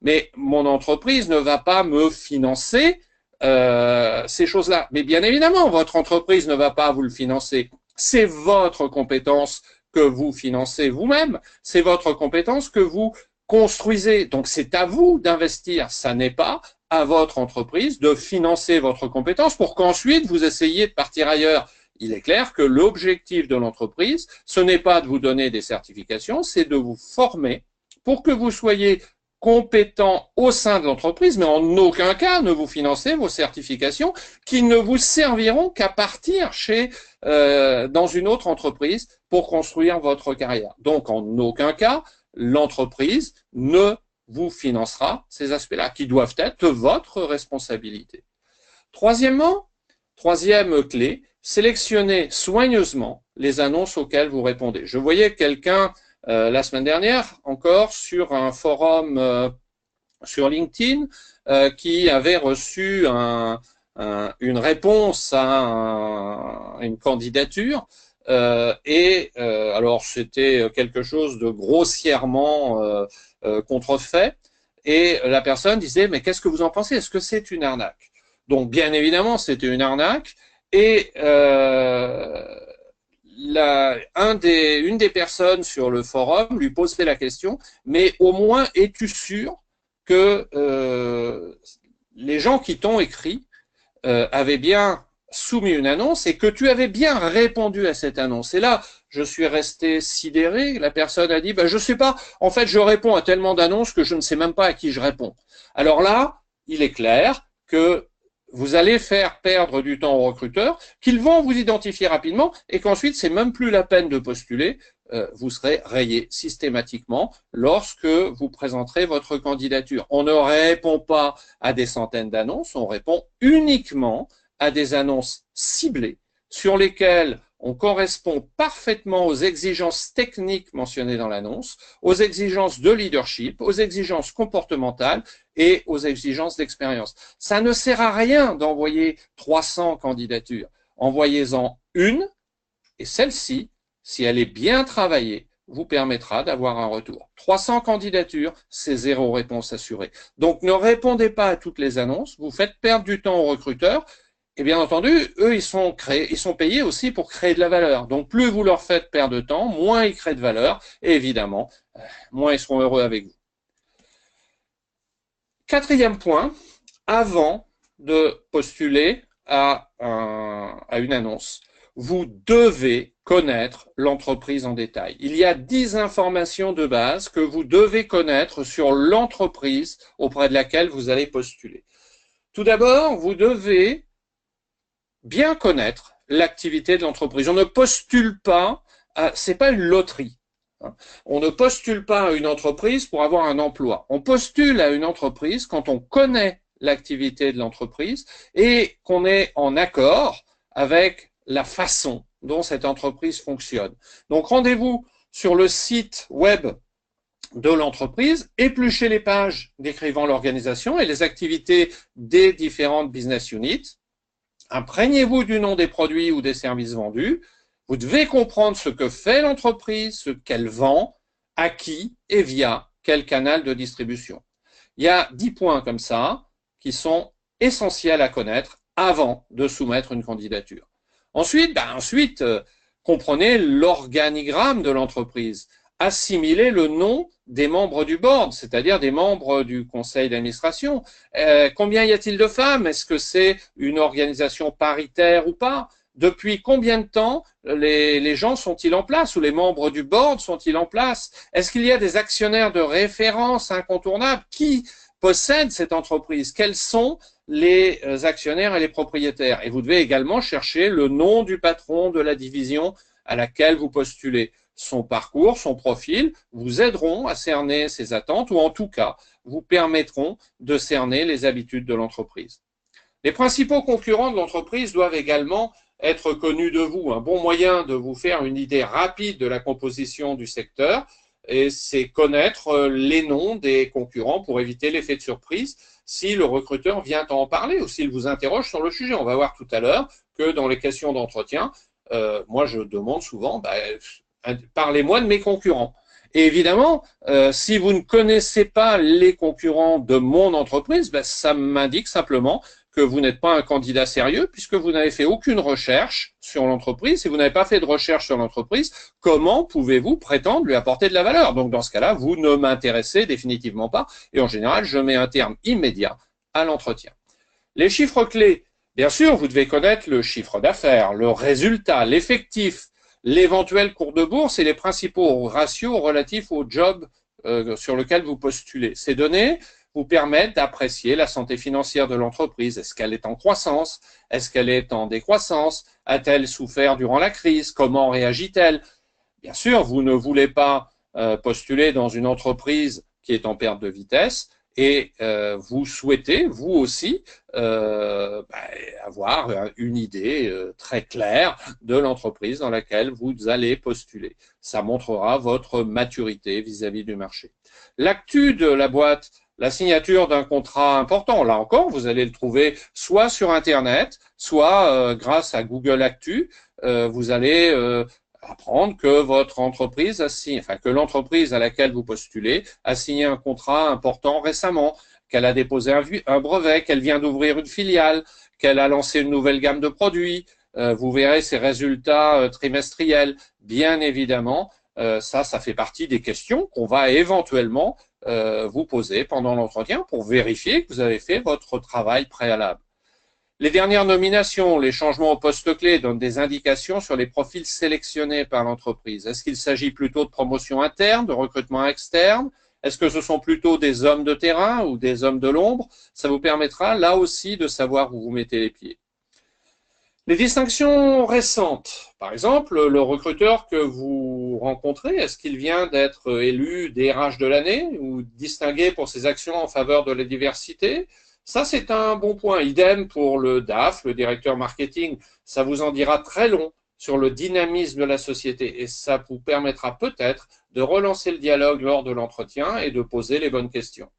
mais mon entreprise ne va pas me financer ces choses-là. Mais bien évidemment, votre entreprise ne va pas vous le financer. C'est votre compétence que vous financez vous-même. C'est votre compétence que vous construisez. Donc, c'est à vous d'investir. Ça n'est pas à votre entreprise de financer votre compétence pour qu'ensuite vous essayiez de partir ailleurs. Il est clair que l'objectif de l'entreprise, ce n'est pas de vous donner des certifications, c'est de vous former pour que vous soyez compétent au sein de l'entreprise, mais en aucun cas ne vous financez vos certifications qui ne vous serviront qu'à partir dans une autre entreprise pour construire votre carrière. Donc, en aucun cas, l'entreprise ne vous financera ces aspects-là, qui doivent être votre responsabilité. Troisièmement, troisième clé, sélectionnez soigneusement les annonces auxquelles vous répondez. Je voyais quelqu'un la semaine dernière encore sur un forum sur LinkedIn qui avait reçu une réponse à une candidature alors c'était quelque chose de grossièrement contrefait et la personne disait mais qu'est-ce que vous en pensez? Est-ce que c'est une arnaque? Donc bien évidemment c'était une arnaque et une des personnes sur le forum lui posait la question, mais au moins es-tu sûr que les gens qui t'ont écrit avaient bien soumis une annonce et que tu avais bien répondu à cette annonce? Et là, je suis resté sidéré. La personne a dit, je sais pas, en fait, je réponds à tellement d'annonces que je ne sais même pas à qui je réponds. Alors là, il est clair que vous allez faire perdre du temps aux recruteurs, qu'ils vont vous identifier rapidement et qu'ensuite, c'est même plus la peine de postuler. Vous serez rayé systématiquement lorsque vous présenterez votre candidature. On ne répond pas à des centaines d'annonces, on répond uniquement à des annonces ciblées sur lesquelles on correspond parfaitement aux exigences techniques mentionnées dans l'annonce, aux exigences de leadership, aux exigences comportementales et aux exigences d'expérience. Ça ne sert à rien d'envoyer 300 candidatures. Envoyez-en une et celle-ci, si elle est bien travaillée, vous permettra d'avoir un retour. 300 candidatures, c'est 0 réponse assurée. Donc ne répondez pas à toutes les annonces, vous faites perdre du temps aux recruteurs. Et bien entendu, eux, ils sont payés aussi pour créer de la valeur. Donc, plus vous leur faites perdre de temps, moins ils créent de valeur. Et évidemment, moins ils seront heureux avec vous. Quatrième point, avant de postuler à une annonce, vous devez connaître l'entreprise en détail. Il y a 10 informations de base que vous devez connaître sur l'entreprise auprès de laquelle vous allez postuler. Tout d'abord, vous devez bien connaître l'activité de l'entreprise. On ne postule pas, c'est pas une loterie. On ne postule pas à une entreprise pour avoir un emploi. On postule à une entreprise quand on connaît l'activité de l'entreprise et qu'on est en accord avec la façon dont cette entreprise fonctionne. Donc rendez-vous sur le site web de l'entreprise, épluchez les pages décrivant l'organisation et les activités des différentes business units. Imprégnez-vous du nom des produits ou des services vendus. Vous devez comprendre ce que fait l'entreprise, ce qu'elle vend, à qui et via quel canal de distribution. Il y a 10 points comme ça qui sont essentiels à connaître avant de soumettre une candidature. Ensuite, comprenez l'organigramme de l'entreprise. Assimilez le nom des membres du board, c'est-à-dire des membres du conseil d'administration. Combien y a-t-il de femmes? Est-ce que c'est une organisation paritaire ou pas? Depuis combien de temps les gens sont-ils en place ou les membres du board sont-ils en place? Est-ce qu'il y a des actionnaires de référence incontournables? Qui possède cette entreprise? Quels sont les actionnaires et les propriétaires? Et vous devez également chercher le nom du patron de la division à laquelle vous postulez. Son parcours, son profil vous aideront à cerner ses attentes ou en tout cas vous permettront de cerner les habitudes de l'entreprise. Les principaux concurrents de l'entreprise doivent également être connus de vous. Un bon moyen de vous faire une idée rapide de la composition du secteur, et c'est connaître les noms des concurrents pour éviter l'effet de surprise si le recruteur vient en parler ou s'il vous interroge sur le sujet. On va voir tout à l'heure que dans les questions d'entretien, moi je demande souvent parlez-moi de mes concurrents. Et évidemment, si vous ne connaissez pas les concurrents de mon entreprise, ben, ça m'indique simplement que vous n'êtes pas un candidat sérieux puisque vous n'avez fait aucune recherche sur l'entreprise. Si vous n'avez pas fait de recherche sur l'entreprise, comment pouvez-vous prétendre lui apporter de la valeur? Donc dans ce cas-là, vous ne m'intéressez définitivement pas et en général, je mets un terme immédiat à l'entretien. Les chiffres clés, bien sûr, vous devez connaître le chiffre d'affaires, le résultat, l'effectif, l'éventuel cours de bourse et les principaux ratios relatifs au job sur lequel vous postulez. Ces données vous permettent d'apprécier la santé financière de l'entreprise. Est-ce qu'elle est en croissance? Est-ce qu'elle est en décroissance? A-t-elle souffert durant la crise? Comment réagit-elle? Bien sûr, vous ne voulez pas postuler dans une entreprise qui est en perte de vitesse et vous souhaitez, vous aussi, avoir une idée très claire de l'entreprise dans laquelle vous allez postuler. Ça montrera votre maturité vis-à-vis du marché. L'actu de la boîte, la signature d'un contrat important, là encore, vous allez le trouver soit sur Internet, soit grâce à Google Actu, vous allez apprendre que votre entreprise a signé, enfin que l'entreprise à laquelle vous postulez a signé un contrat important récemment, qu'elle a déposé un brevet, qu'elle vient d'ouvrir une filiale, qu'elle a lancé une nouvelle gamme de produits. Vous verrez ses résultats trimestriels. Bien évidemment, ça fait partie des questions qu'on va éventuellement vous poser pendant l'entretien pour vérifier que vous avez fait votre travail préalable. Les dernières nominations, les changements au poste clé donnent des indications sur les profils sélectionnés par l'entreprise. Est-ce qu'il s'agit plutôt de promotion interne, de recrutement externe? Est-ce que ce sont plutôt des hommes de terrain ou des hommes de l'ombre? Ça vous permettra là aussi de savoir où vous mettez les pieds. Les distinctions récentes, par exemple, le recruteur que vous rencontrez, est-ce qu'il vient d'être élu DRH de l'année ou distingué pour ses actions en faveur de la diversité? Ça, c'est un bon point. Idem pour le DAF, le directeur marketing. Ça vous en dira très long sur le dynamisme de la société et ça vous permettra peut-être de relancer le dialogue lors de l'entretien et de poser les bonnes questions.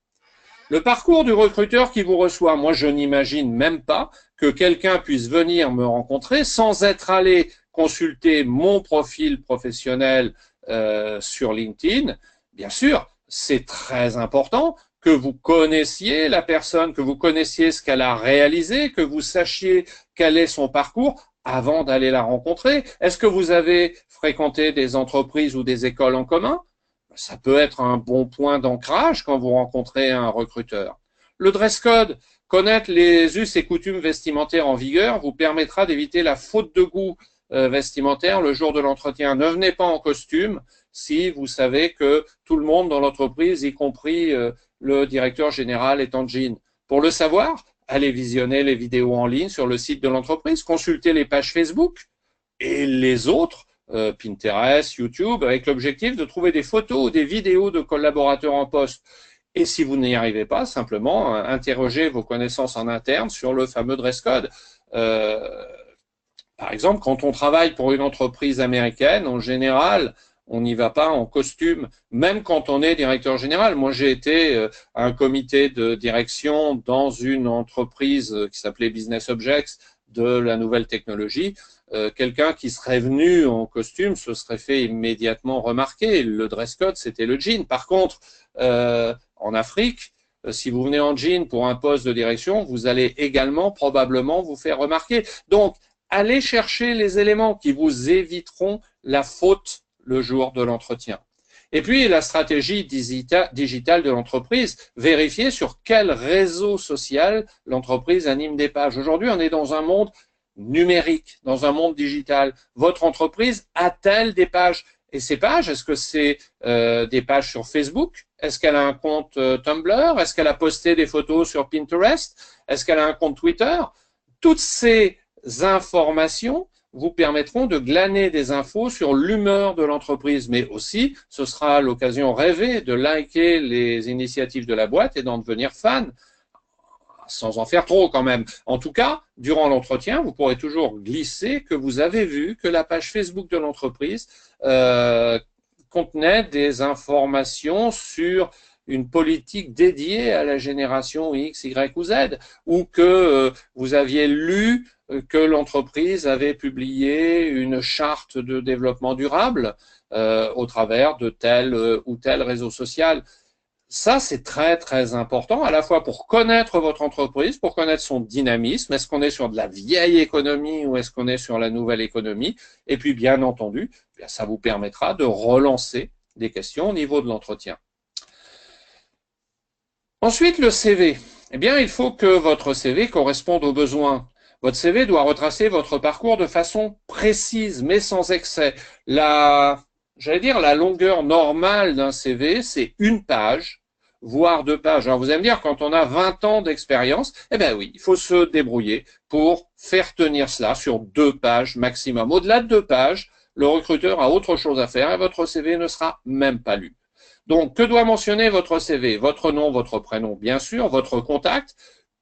Le parcours du recruteur qui vous reçoit, moi je n'imagine même pas que quelqu'un puisse venir me rencontrer sans être allé consulter mon profil professionnel sur LinkedIn. Bien sûr, c'est très important que vous connaissiez la personne, que vous connaissiez ce qu'elle a réalisé, que vous sachiez quel est son parcours avant d'aller la rencontrer. Est-ce que vous avez fréquenté des entreprises ou des écoles en commun? Ça peut être un bon point d'ancrage quand vous rencontrez un recruteur. Le dress code, connaître les us et coutumes vestimentaires en vigueur vous permettra d'éviter la faute de goût vestimentaire le jour de l'entretien. Ne venez pas en costume si vous savez que tout le monde dans l'entreprise, y compris le directeur général, est en jean. Pour le savoir, allez visionner les vidéos en ligne sur le site de l'entreprise, consultez les pages Facebook et les autres, Pinterest, YouTube, avec l'objectif de trouver des photos ou des vidéos de collaborateurs en poste. Et si vous n'y arrivez pas, simplement interrogez vos connaissances en interne sur le fameux dress code. Par exemple, quand on travaille pour une entreprise américaine, en général, on n'y va pas en costume, même quand on est directeur général. Moi, j'ai été à un comité de direction dans une entreprise qui s'appelait Business Objects de la nouvelle technologie. Quelqu'un qui serait venu en costume se serait fait immédiatement remarquer. Le dress code, c'était le jean. Par contre, en Afrique, si vous venez en jean pour un poste de direction, vous allez également probablement vous faire remarquer. Donc, allez chercher les éléments qui vous éviteront la faute le jour de l'entretien. Et puis, la stratégie digitale de l'entreprise, vérifier sur quel réseau social l'entreprise anime des pages. Aujourd'hui, on est dans un monde numérique, dans un monde digital. Votre entreprise a-t-elle des pages? Et ces pages, est-ce que c'est des pages sur Facebook? Est-ce qu'elle a un compte Tumblr? Est-ce qu'elle a posté des photos sur Pinterest? Est-ce qu'elle a un compte Twitter? Toutes ces informations vous permettront de glaner des infos sur l'humeur de l'entreprise, mais aussi ce sera l'occasion rêvée de liker les initiatives de la boîte et d'en devenir fan, sans en faire trop quand même. En tout cas, durant l'entretien, vous pourrez toujours glisser que vous avez vu que la page Facebook de l'entreprise contenait des informations sur une politique dédiée à la génération X, Y ou Z, ou que vous aviez lu que l'entreprise avait publié une charte de développement durable au travers de tel ou tel réseau social. Ça, c'est très, très important, à la fois pour connaître votre entreprise, pour connaître son dynamisme. Est-ce qu'on est sur de la vieille économie ou est-ce qu'on est sur la nouvelle économie? Et puis, bien entendu, ça vous permettra de relancer des questions au niveau de l'entretien. Ensuite, le CV. Eh bien, il faut que votre CV corresponde aux besoins. Votre CV doit retracer votre parcours de façon précise, mais sans excès. J'allais dire, la longueur normale d'un CV, c'est une page, voire 2 pages. Alors, vous allez me dire, quand on a 20 ans d'expérience, eh bien oui, il faut se débrouiller pour faire tenir cela sur 2 pages maximum. Au-delà de 2 pages, le recruteur a autre chose à faire et votre CV ne sera même pas lu. Donc, que doit mentionner votre CV? Votre nom, votre prénom, bien sûr, votre contact,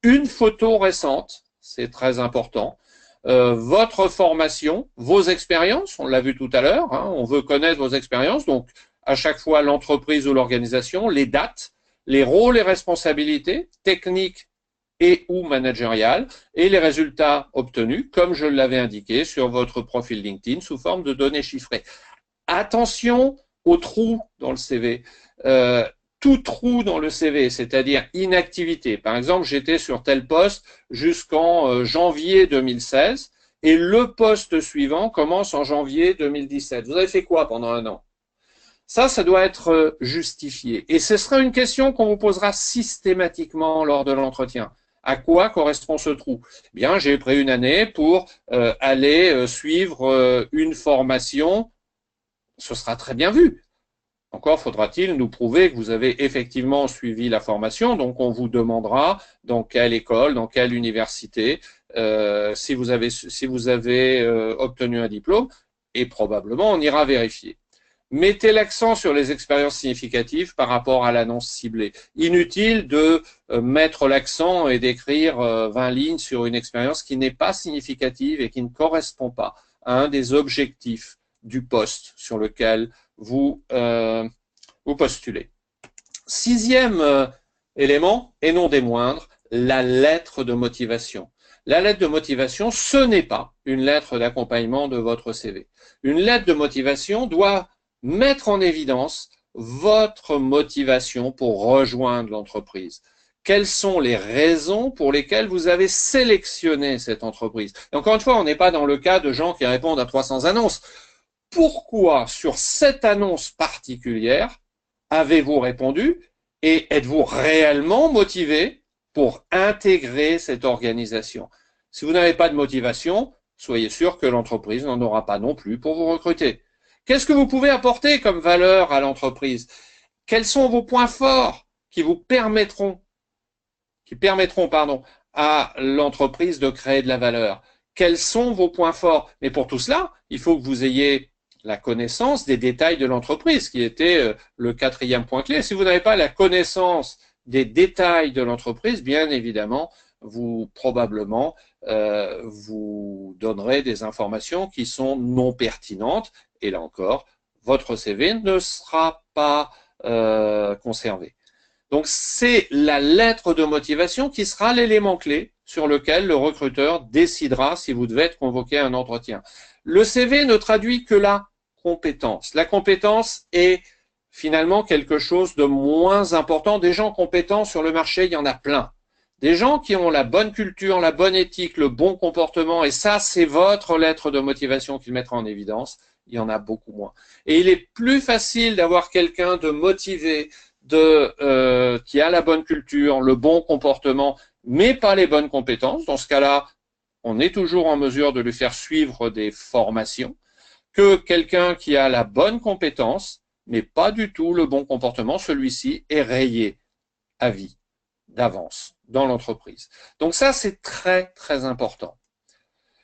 une photo récente, c'est très important, votre formation, vos expériences, on l'a vu tout à l'heure, hein, on veut connaître vos expériences, donc à chaque fois l'entreprise ou l'organisation, les dates, les rôles et responsabilités techniques et ou managériales et les résultats obtenus, comme je l'avais indiqué sur votre profil LinkedIn sous forme de données chiffrées. Attention aux trous dans le CV. Tout trou dans le CV, c'est-à-dire inactivité. Par exemple, j'étais sur tel poste jusqu'en janvier 2016 et le poste suivant commence en janvier 2017. Vous avez fait quoi pendant un an? Ça doit être justifié. Et ce sera une question qu'on vous posera systématiquement lors de l'entretien. À quoi correspond ce trou? Bien, j'ai pris une année pour aller suivre une formation. Ce sera très bien vu. Encore faudra-t-il nous prouver que vous avez effectivement suivi la formation, donc on vous demandera dans quelle école, dans quelle université, si vous avez obtenu un diplôme, et probablement on ira vérifier. Mettez l'accent sur les expériences significatives par rapport à l'annonce ciblée. Inutile de mettre l'accent et d'écrire 20 lignes sur une expérience qui n'est pas significative et qui ne correspond pas à un des objectifs du poste sur lequel vous postulez. 6e élément, et non des moindres, la lettre de motivation. La lettre de motivation, ce n'est pas une lettre d'accompagnement de votre CV. Une lettre de motivation doit mettre en évidence votre motivation pour rejoindre l'entreprise. Quelles sont les raisons pour lesquelles vous avez sélectionné cette entreprise? Et encore une fois, on n'est pas dans le cas de gens qui répondent à 300 annonces. Pourquoi sur cette annonce particulière avez-vous répondu et êtes-vous réellement motivé pour intégrer cette organisation? Si vous n'avez pas de motivation, soyez sûr que l'entreprise n'en aura pas non plus pour vous recruter. Qu'est-ce que vous pouvez apporter comme valeur à l'entreprise? Quels sont vos points forts qui permettront à l'entreprise de créer de la valeur? Quels sont vos points forts? Mais pour tout cela, il faut que vous ayez la connaissance des détails de l'entreprise, qui était le 4e point clé. Si vous n'avez pas la connaissance des détails de l'entreprise, bien évidemment, vous probablement vous donnerez des informations qui sont non pertinentes. Et là encore, votre CV ne sera pas conservé. Donc, c'est la lettre de motivation qui sera l'élément clé sur lequel le recruteur décidera si vous devez être convoqué à un entretien. Le CV ne traduit que la compétence. La compétence est finalement quelque chose de moins important. Des gens compétents sur le marché, il y en a plein. Des gens qui ont la bonne culture, la bonne éthique, le bon comportement, et ça, c'est votre lettre de motivation qu'il mettra en évidence, il y en a beaucoup moins. Et il est plus facile d'avoir quelqu'un de motivé, qui a la bonne culture, le bon comportement, mais pas les bonnes compétences. Dans ce cas-là, on est toujours en mesure de lui faire suivre des formations, que quelqu'un qui a la bonne compétence, mais pas du tout le bon comportement, celui-ci est rayé à vie, d'avance, dans l'entreprise. Donc ça, c'est très, très important.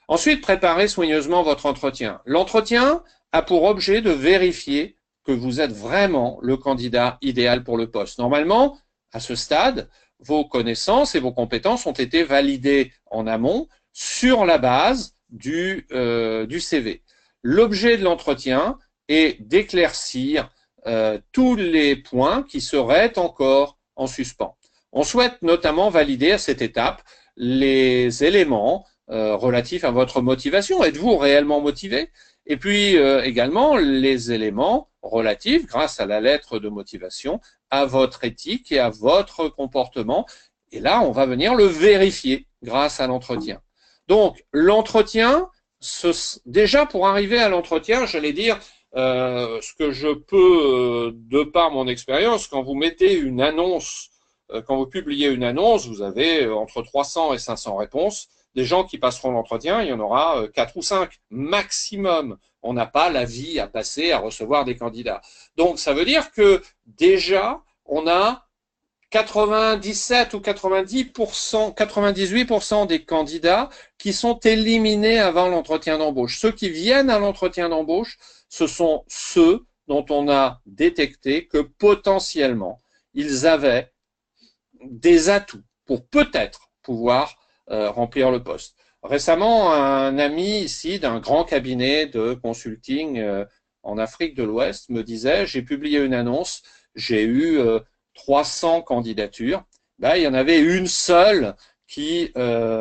Ensuite, préparez soigneusement votre entretien. L'entretien a pour objet de vérifier que vous êtes vraiment le candidat idéal pour le poste. Normalement, à ce stade, vos connaissances et vos compétences ont été validées en amont sur la base du CV. L'objet de l'entretien est d'éclaircir tous les points qui seraient encore en suspens. On souhaite notamment valider à cette étape les éléments relatifs à votre motivation. Êtes-vous réellement motivé? Et puis également les éléments relatifs, grâce à la lettre de motivation, à votre éthique et à votre comportement. Et là, on va venir le vérifier grâce à l'entretien. Donc, l'entretien, déjà pour arriver à l'entretien, j'allais dire, ce que je peux, de par mon expérience, quand vous mettez une annonce, quand vous publiez une annonce, vous avez entre 300 et 500 réponses. Des gens qui passeront l'entretien, il y en aura 4 ou 5 maximum. On n'a pas la vie à passer à recevoir des candidats. Donc, ça veut dire que déjà, on a 97 ou 90%, 98% des candidats qui sont éliminés avant l'entretien d'embauche. Ceux qui viennent à l'entretien d'embauche, ce sont ceux dont on a détecté que potentiellement, ils avaient des atouts pour peut-être pouvoir remplir le poste. Récemment, un ami ici d'un grand cabinet de consulting en Afrique de l'Ouest me disait, j'ai publié une annonce, j'ai eu 300 candidatures, il y en avait une seule qui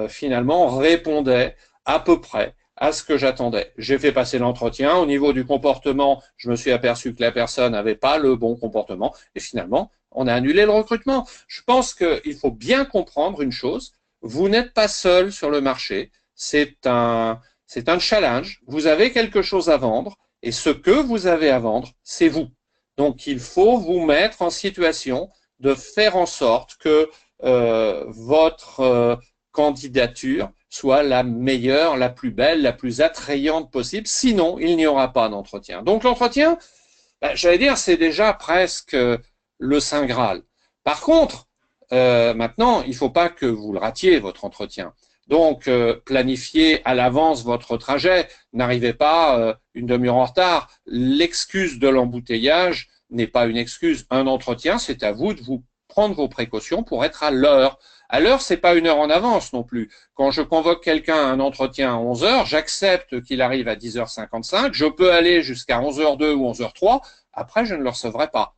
finalement répondait à peu près à ce que j'attendais. J'ai fait passer l'entretien. Au niveau du comportement, je me suis aperçu que la personne n'avait pas le bon comportement et finalement, on a annulé le recrutement. Je pense qu'il faut bien comprendre une chose, vous n'êtes pas seul sur le marché, c'est un challenge, vous avez quelque chose à vendre et ce que vous avez à vendre, c'est vous. Donc, il faut vous mettre en situation de faire en sorte que votre candidature soit la meilleure, la plus belle, la plus attrayante possible. Sinon, il n'y aura pas d'entretien. Donc, l'entretien, j'allais dire, c'est déjà presque le Saint Graal. Par contre, maintenant, il ne faut pas que vous le ratiez, votre entretien. Donc, planifiez à l'avance votre trajet. N'arrivez pas une demi-heure en retard. L'excuse de l'embouteillage n'est pas une excuse. Un entretien, c'est à vous de vous prendre vos précautions pour être à l'heure. À l'heure, c'est pas une heure en avance non plus. Quand je convoque quelqu'un à un entretien à 11 heures, j'accepte qu'il arrive à 10h55. Je peux aller jusqu'à 11h02 ou 11h03. Après, je ne le recevrai pas.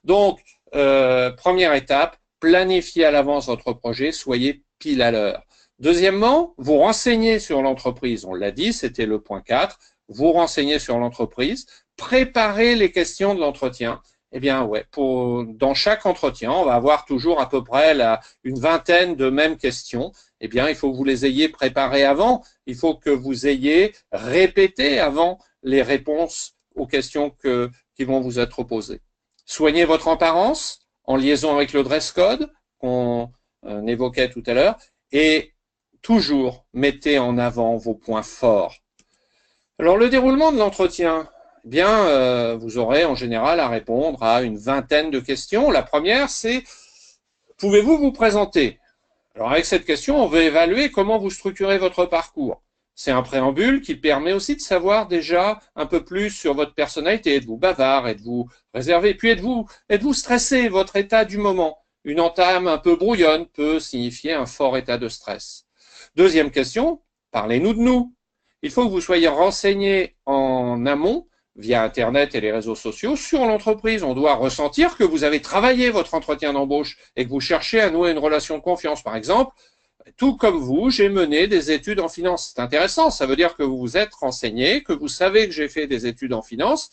Donc, première étape, planifiez à l'avance votre projet, soyez pile à l'heure. Deuxièmement, vous renseignez sur l'entreprise. On l'a dit, c'était le point 4. Vous renseignez sur l'entreprise, préparez les questions de l'entretien. Eh bien, ouais, dans chaque entretien, on va avoir toujours à peu près une vingtaine de mêmes questions. Eh bien, il faut que vous les ayez préparées avant. Il faut que vous ayez répété avant les réponses aux questions qui vont vous être posées. Soignez votre apparence en liaison avec le dress code qu'on évoquait tout à l'heure et toujours mettez en avant vos points forts. Alors, le déroulement de l'entretien, eh bien, vous aurez en général à répondre à une vingtaine de questions. La première, c'est pouvez-vous vous présenter? Alors, avec cette question, on veut évaluer comment vous structurez votre parcours. C'est un préambule qui permet aussi de savoir déjà un peu plus sur votre personnalité. Êtes-vous bavard? Êtes-vous réservé? Puis êtes-vous stressé? Votre état du moment. Une entame un peu brouillonne peut signifier un fort état de stress. Deuxième question, parlez-nous de nous. Il faut que vous soyez renseigné en amont, via Internet et les réseaux sociaux, sur l'entreprise. On doit ressentir que vous avez travaillé votre entretien d'embauche et que vous cherchez à nouer une relation de confiance. Par exemple, tout comme vous, j'ai mené des études en finance. C'est intéressant, ça veut dire que vous vous êtes renseigné, que vous savez que j'ai fait des études en finance.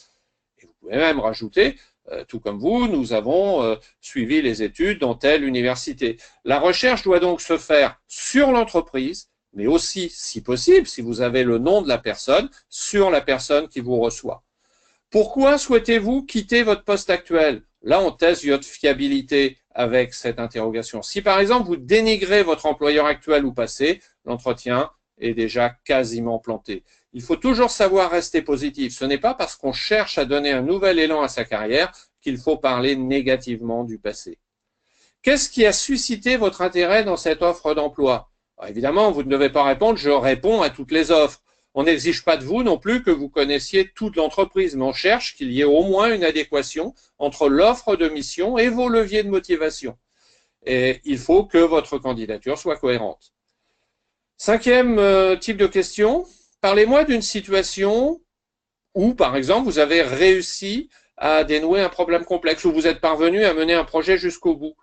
Et vous pouvez même rajouter, tout comme vous, nous avons suivi les études dans telle université. La recherche doit donc se faire sur l'entreprise, mais aussi, si possible, si vous avez le nom de la personne, sur la personne qui vous reçoit. Pourquoi souhaitez-vous quitter votre poste actuel? Là, on teste votre fiabilité avec cette interrogation. Si par exemple, vous dénigrez votre employeur actuel ou passé, l'entretien est déjà quasiment planté. Il faut toujours savoir rester positif. Ce n'est pas parce qu'on cherche à donner un nouvel élan à sa carrière qu'il faut parler négativement du passé. Qu'est-ce qui a suscité votre intérêt dans cette offre d'emploi? Évidemment, vous ne devez pas répondre « je réponds à toutes les offres ». On n'exige pas de vous non plus que vous connaissiez toute l'entreprise, mais on cherche qu'il y ait au moins une adéquation entre l'offre de mission et vos leviers de motivation. Et il faut que votre candidature soit cohérente. Cinquième type de question, parlez-moi d'une situation où, par exemple, vous avez réussi à dénouer un problème complexe ou vous êtes parvenu à mener un projet jusqu'au bout.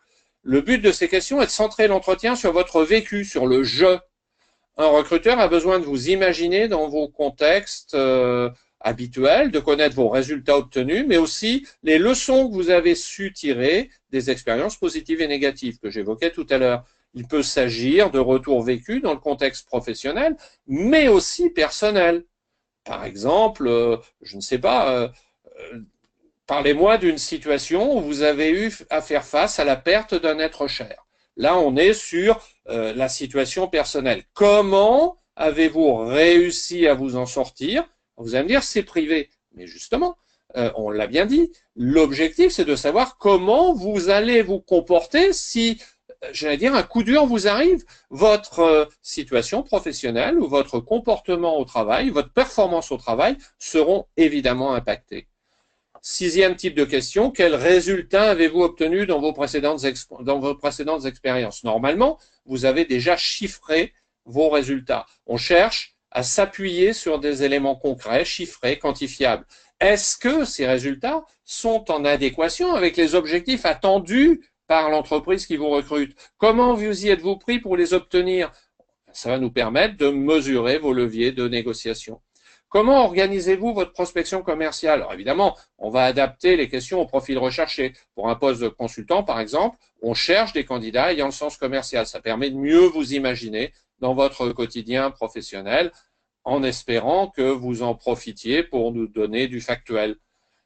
Le but de ces questions est de centrer l'entretien sur votre vécu, sur le je. Un recruteur a besoin de vous imaginer dans vos contextes habituels, de connaître vos résultats obtenus, mais aussi les leçons que vous avez su tirer des expériences positives et négatives que j'évoquais tout à l'heure. Il peut s'agir de retours vécus dans le contexte professionnel, mais aussi personnel. Par exemple, je ne sais pas, parlez-moi d'une situation où vous avez eu à faire face à la perte d'un être cher. Là, on est sur la situation personnelle. Comment avez-vous réussi à vous en sortir? Vous allez me dire, c'est privé. Mais justement, on l'a bien dit, l'objectif, c'est de savoir comment vous allez vous comporter si, j'allais dire, un coup dur vous arrive. Votre situation professionnelle ou votre comportement au travail, votre performance au travail seront évidemment impactés. Sixième type de question, quels résultats avez-vous obtenus dans vos précédentes expériences? Normalement, vous avez déjà chiffré vos résultats. On cherche à s'appuyer sur des éléments concrets, chiffrés, quantifiables. Est-ce que ces résultats sont en adéquation avec les objectifs attendus par l'entreprise qui vous recrute? Comment vous y êtes-vous pris pour les obtenir? Ça va nous permettre de mesurer vos leviers de négociation. Comment organisez-vous votre prospection commerciale? Alors évidemment, on va adapter les questions au profil recherché. Pour un poste de consultant, par exemple, on cherche des candidats ayant le sens commercial. Ça permet de mieux vous imaginer dans votre quotidien professionnel, en espérant que vous en profitiez pour nous donner du factuel.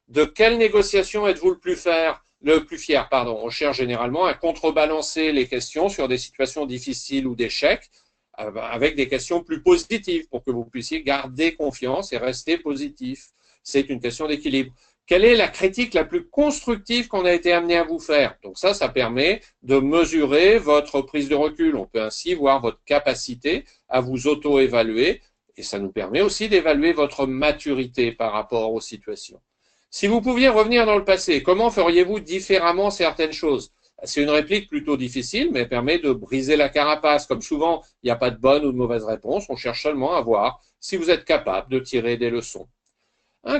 De quelle négociation êtes-vous le plus fier? On cherche généralement à contrebalancer les questions sur des situations difficiles ou d'échecs avec des questions plus positives pour que vous puissiez garder confiance et rester positif. C'est une question d'équilibre. Quelle est la critique la plus constructive qu'on a été amené à vous faire? Donc ça permet de mesurer votre prise de recul. On peut ainsi voir votre capacité à vous auto-évaluer et ça nous permet aussi d'évaluer votre maturité par rapport aux situations. Si vous pouviez revenir dans le passé, comment feriez-vous différemment certaines choses? C'est une réplique plutôt difficile, mais elle permet de briser la carapace. Comme souvent, il n'y a pas de bonne ou de mauvaise réponse. On cherche seulement à voir si vous êtes capable de tirer des leçons.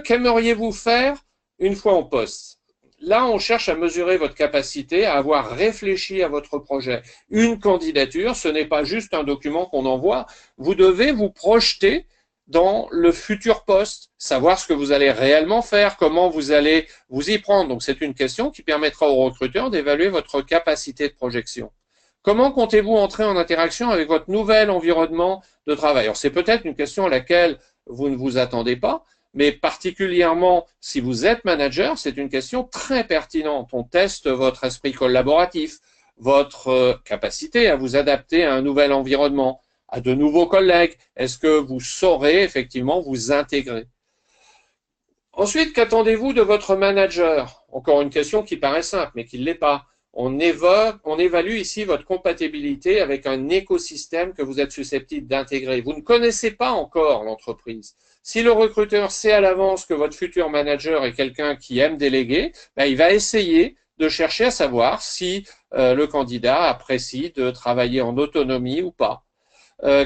Qu'aimeriez-vous faire une fois en poste? Là, on cherche à mesurer votre capacité à avoir réfléchi à votre projet. Une candidature, ce n'est pas juste un document qu'on envoie. Vous devez vous projeter dans le futur poste, savoir ce que vous allez réellement faire, comment vous allez vous y prendre. Donc, c'est une question qui permettra aux recruteurs d'évaluer votre capacité de projection. Comment comptez-vous entrer en interaction avec votre nouvel environnement de travail? Alors, c'est peut-être une question à laquelle vous ne vous attendez pas, mais particulièrement si vous êtes manager, c'est une question très pertinente. On teste votre esprit collaboratif, votre capacité à vous adapter à un nouvel environnement, à de nouveaux collègues. Est-ce que vous saurez effectivement vous intégrer? Ensuite, qu'attendez-vous de votre manager? Encore une question qui paraît simple, mais qui ne l'est pas. On évalue ici votre compatibilité avec un écosystème que vous êtes susceptible d'intégrer. Vous ne connaissez pas encore l'entreprise. Si le recruteur sait à l'avance que votre futur manager est quelqu'un qui aime déléguer, il va essayer de chercher à savoir si le candidat apprécie de travailler en autonomie ou pas.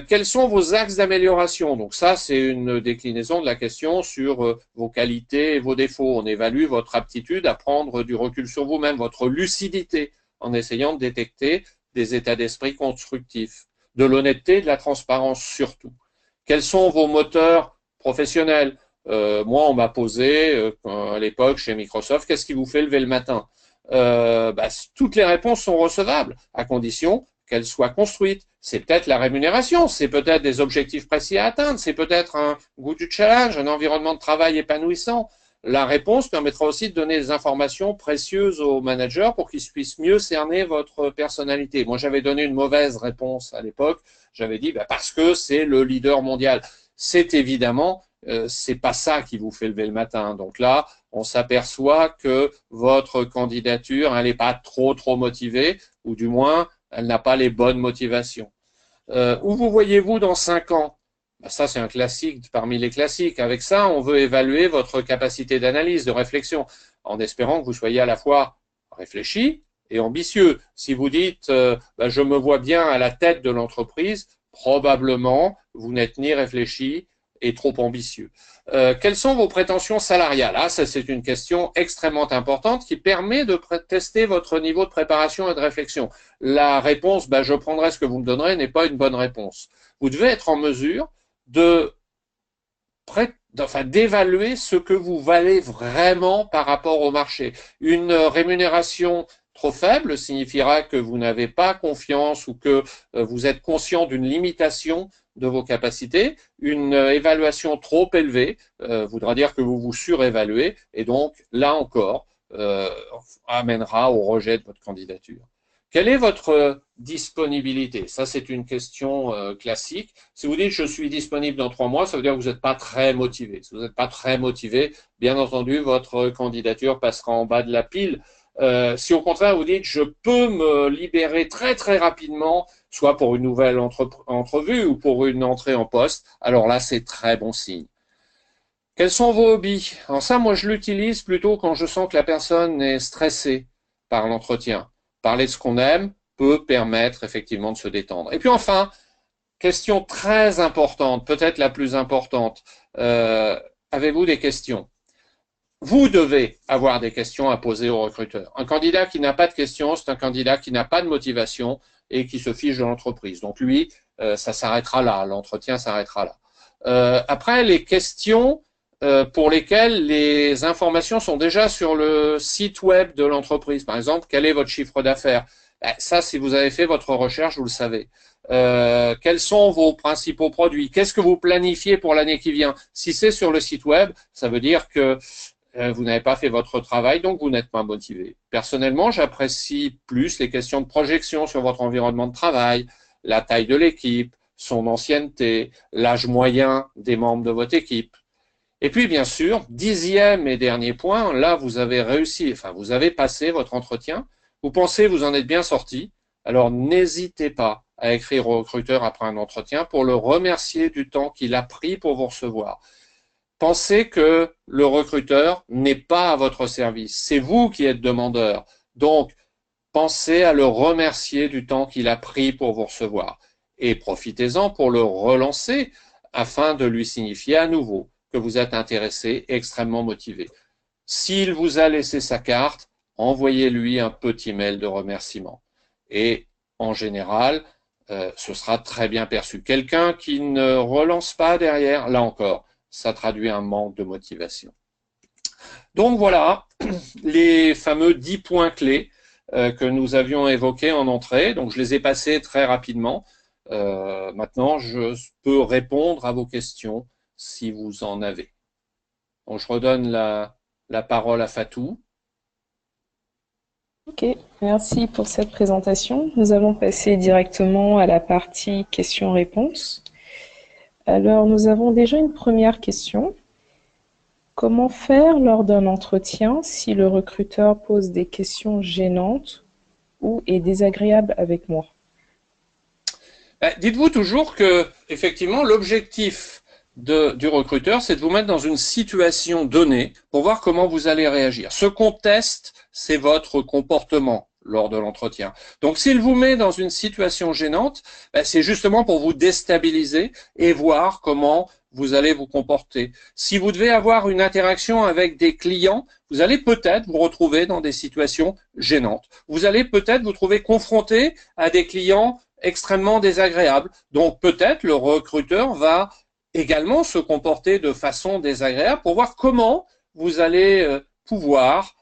Quels sont vos axes d'amélioration? Donc ça, c'est une déclinaison de la question sur vos qualités et vos défauts. On évalue votre aptitude à prendre du recul sur vous-même, votre lucidité, en essayant de détecter des états d'esprit constructifs, de l'honnêteté, de la transparence surtout. Quels sont vos moteurs professionnels? Moi, on m'a posé à l'époque chez Microsoft, qu'est-ce qui vous fait lever le matin? Toutes les réponses sont recevables, à condition qu'elles soient construites. C'est peut-être la rémunération, c'est peut-être des objectifs précis à atteindre, c'est peut-être un goût du challenge, un environnement de travail épanouissant. La réponse permettra aussi de donner des informations précieuses aux managers pour qu'ils puissent mieux cerner votre personnalité. Moi, j'avais donné une mauvaise réponse à l'époque. J'avais dit parce que c'est le leader mondial. C'est évidemment, c'est pas ça qui vous fait lever le matin. Donc là, on s'aperçoit que votre candidature, elle n'est pas trop motivée, ou du moins, elle n'a pas les bonnes motivations. Où vous voyez-vous dans 5 ans? Ça, c'est un classique parmi les classiques. Avec ça, on veut évaluer votre capacité d'analyse, de réflexion, en espérant que vous soyez à la fois réfléchi et ambitieux. Si vous dites je me vois bien à la tête de l'entreprise, probablement vous n'êtes ni réfléchi et trop ambitieux. Quelles sont vos prétentions salariales? Ah, ça c'est une question extrêmement importante qui permet de tester votre niveau de préparation et de réflexion. La réponse, je prendrai ce que vous me donnerez, n'est pas une bonne réponse. Vous devez être en mesure d'évaluer ce que vous valez vraiment par rapport au marché. Une rémunération trop faible signifiera que vous n'avez pas confiance ou que vous êtes conscient d'une limitation de vos capacités. Une évaluation trop élevée voudra dire que vous vous surévaluez et donc, là encore, amènera au rejet de votre candidature. Quelle est votre disponibilité? Ça, c'est une question classique. Si vous dites « je suis disponible dans 3 mois », ça veut dire que vous n'êtes pas très motivé. Si vous n'êtes pas très motivé, bien entendu, votre candidature passera en bas de la pile. Si au contraire vous dites « je peux me libérer très très rapidement », soit pour une nouvelle entrevue ou pour une entrée en poste, alors là, c'est très bon signe. Quels sont vos hobbies? Alors ça, moi, je l'utilise plutôt quand je sens que la personne est stressée par l'entretien. Parler de ce qu'on aime peut permettre effectivement de se détendre. Et puis enfin, question très importante, peut-être la plus importante, avez-vous des questions? Vous devez avoir des questions à poser au recruteur. Un candidat qui n'a pas de questions, c'est un candidat qui n'a pas de motivation et qui se fiche de l'entreprise. Donc lui, ça s'arrêtera là, l'entretien s'arrêtera là. Après, les questions pour lesquelles les informations sont déjà sur le site web de l'entreprise. Par exemple, quel est votre chiffre d'affaires? Ça, si vous avez fait votre recherche, vous le savez. Quels sont vos principaux produits? Qu'est-ce que vous planifiez pour l'année qui vient? Si c'est sur le site web, ça veut dire que vous n'avez pas fait votre travail, donc vous n'êtes pas motivé. Personnellement, j'apprécie plus les questions de projection sur votre environnement de travail, la taille de l'équipe, son ancienneté, l'âge moyen des membres de votre équipe. Et puis, bien sûr, 10e et dernier point, là, vous avez réussi, enfin, vous avez passé votre entretien, vous pensez vous en êtes bien sorti, alors n'hésitez pas à écrire au recruteur après un entretien pour le remercier du temps qu'il a pris pour vous recevoir. Pensez que le recruteur n'est pas à votre service, c'est vous qui êtes demandeur. Donc, pensez à le remercier du temps qu'il a pris pour vous recevoir. Et profitez-en pour le relancer afin de lui signifier à nouveau que vous êtes intéressé et extrêmement motivé. S'il vous a laissé sa carte, envoyez-lui un petit mail de remerciement. Et en général, ce sera très bien perçu. Quelqu'un qui ne relance pas derrière, là encore, ça traduit un manque de motivation. Donc voilà les fameux 10 points clés que nous avions évoqués en entrée. Donc je les ai passés très rapidement. Maintenant, je peux répondre à vos questions si vous en avez. Donc je redonne la parole à Fatou. Ok, merci pour cette présentation. Nous allons passer directement à la partie questions-réponses. Alors, nous avons déjà une première question. Comment faire lors d'un entretien si le recruteur pose des questions gênantes ou est désagréable avec moi? Dites-vous toujours que, effectivement, l'objectif du recruteur, c'est de vous mettre dans une situation donnée pour voir comment vous allez réagir. Ce qu'on teste, c'est votre comportement lors de l'entretien. Donc, s'il vous met dans une situation gênante, c'est justement pour vous déstabiliser et voir comment vous allez vous comporter. Si vous devez avoir une interaction avec des clients, vous allez peut-être vous retrouver dans des situations gênantes. Vous allez peut-être vous trouver confronté à des clients extrêmement désagréables. Donc, peut-être le recruteur va également se comporter de façon désagréable pour voir comment vous allez pouvoir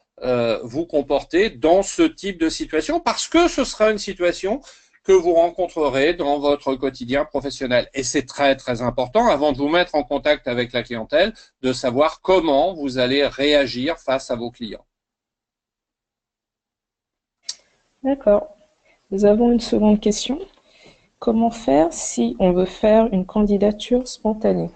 vous comporter dans ce type de situation, parce que ce sera une situation que vous rencontrerez dans votre quotidien professionnel. Et c'est très très important, avant de vous mettre en contact avec la clientèle, de savoir comment vous allez réagir face à vos clients. D'accord. Nous avons une seconde question. Comment faire si on veut faire une candidature spontanée?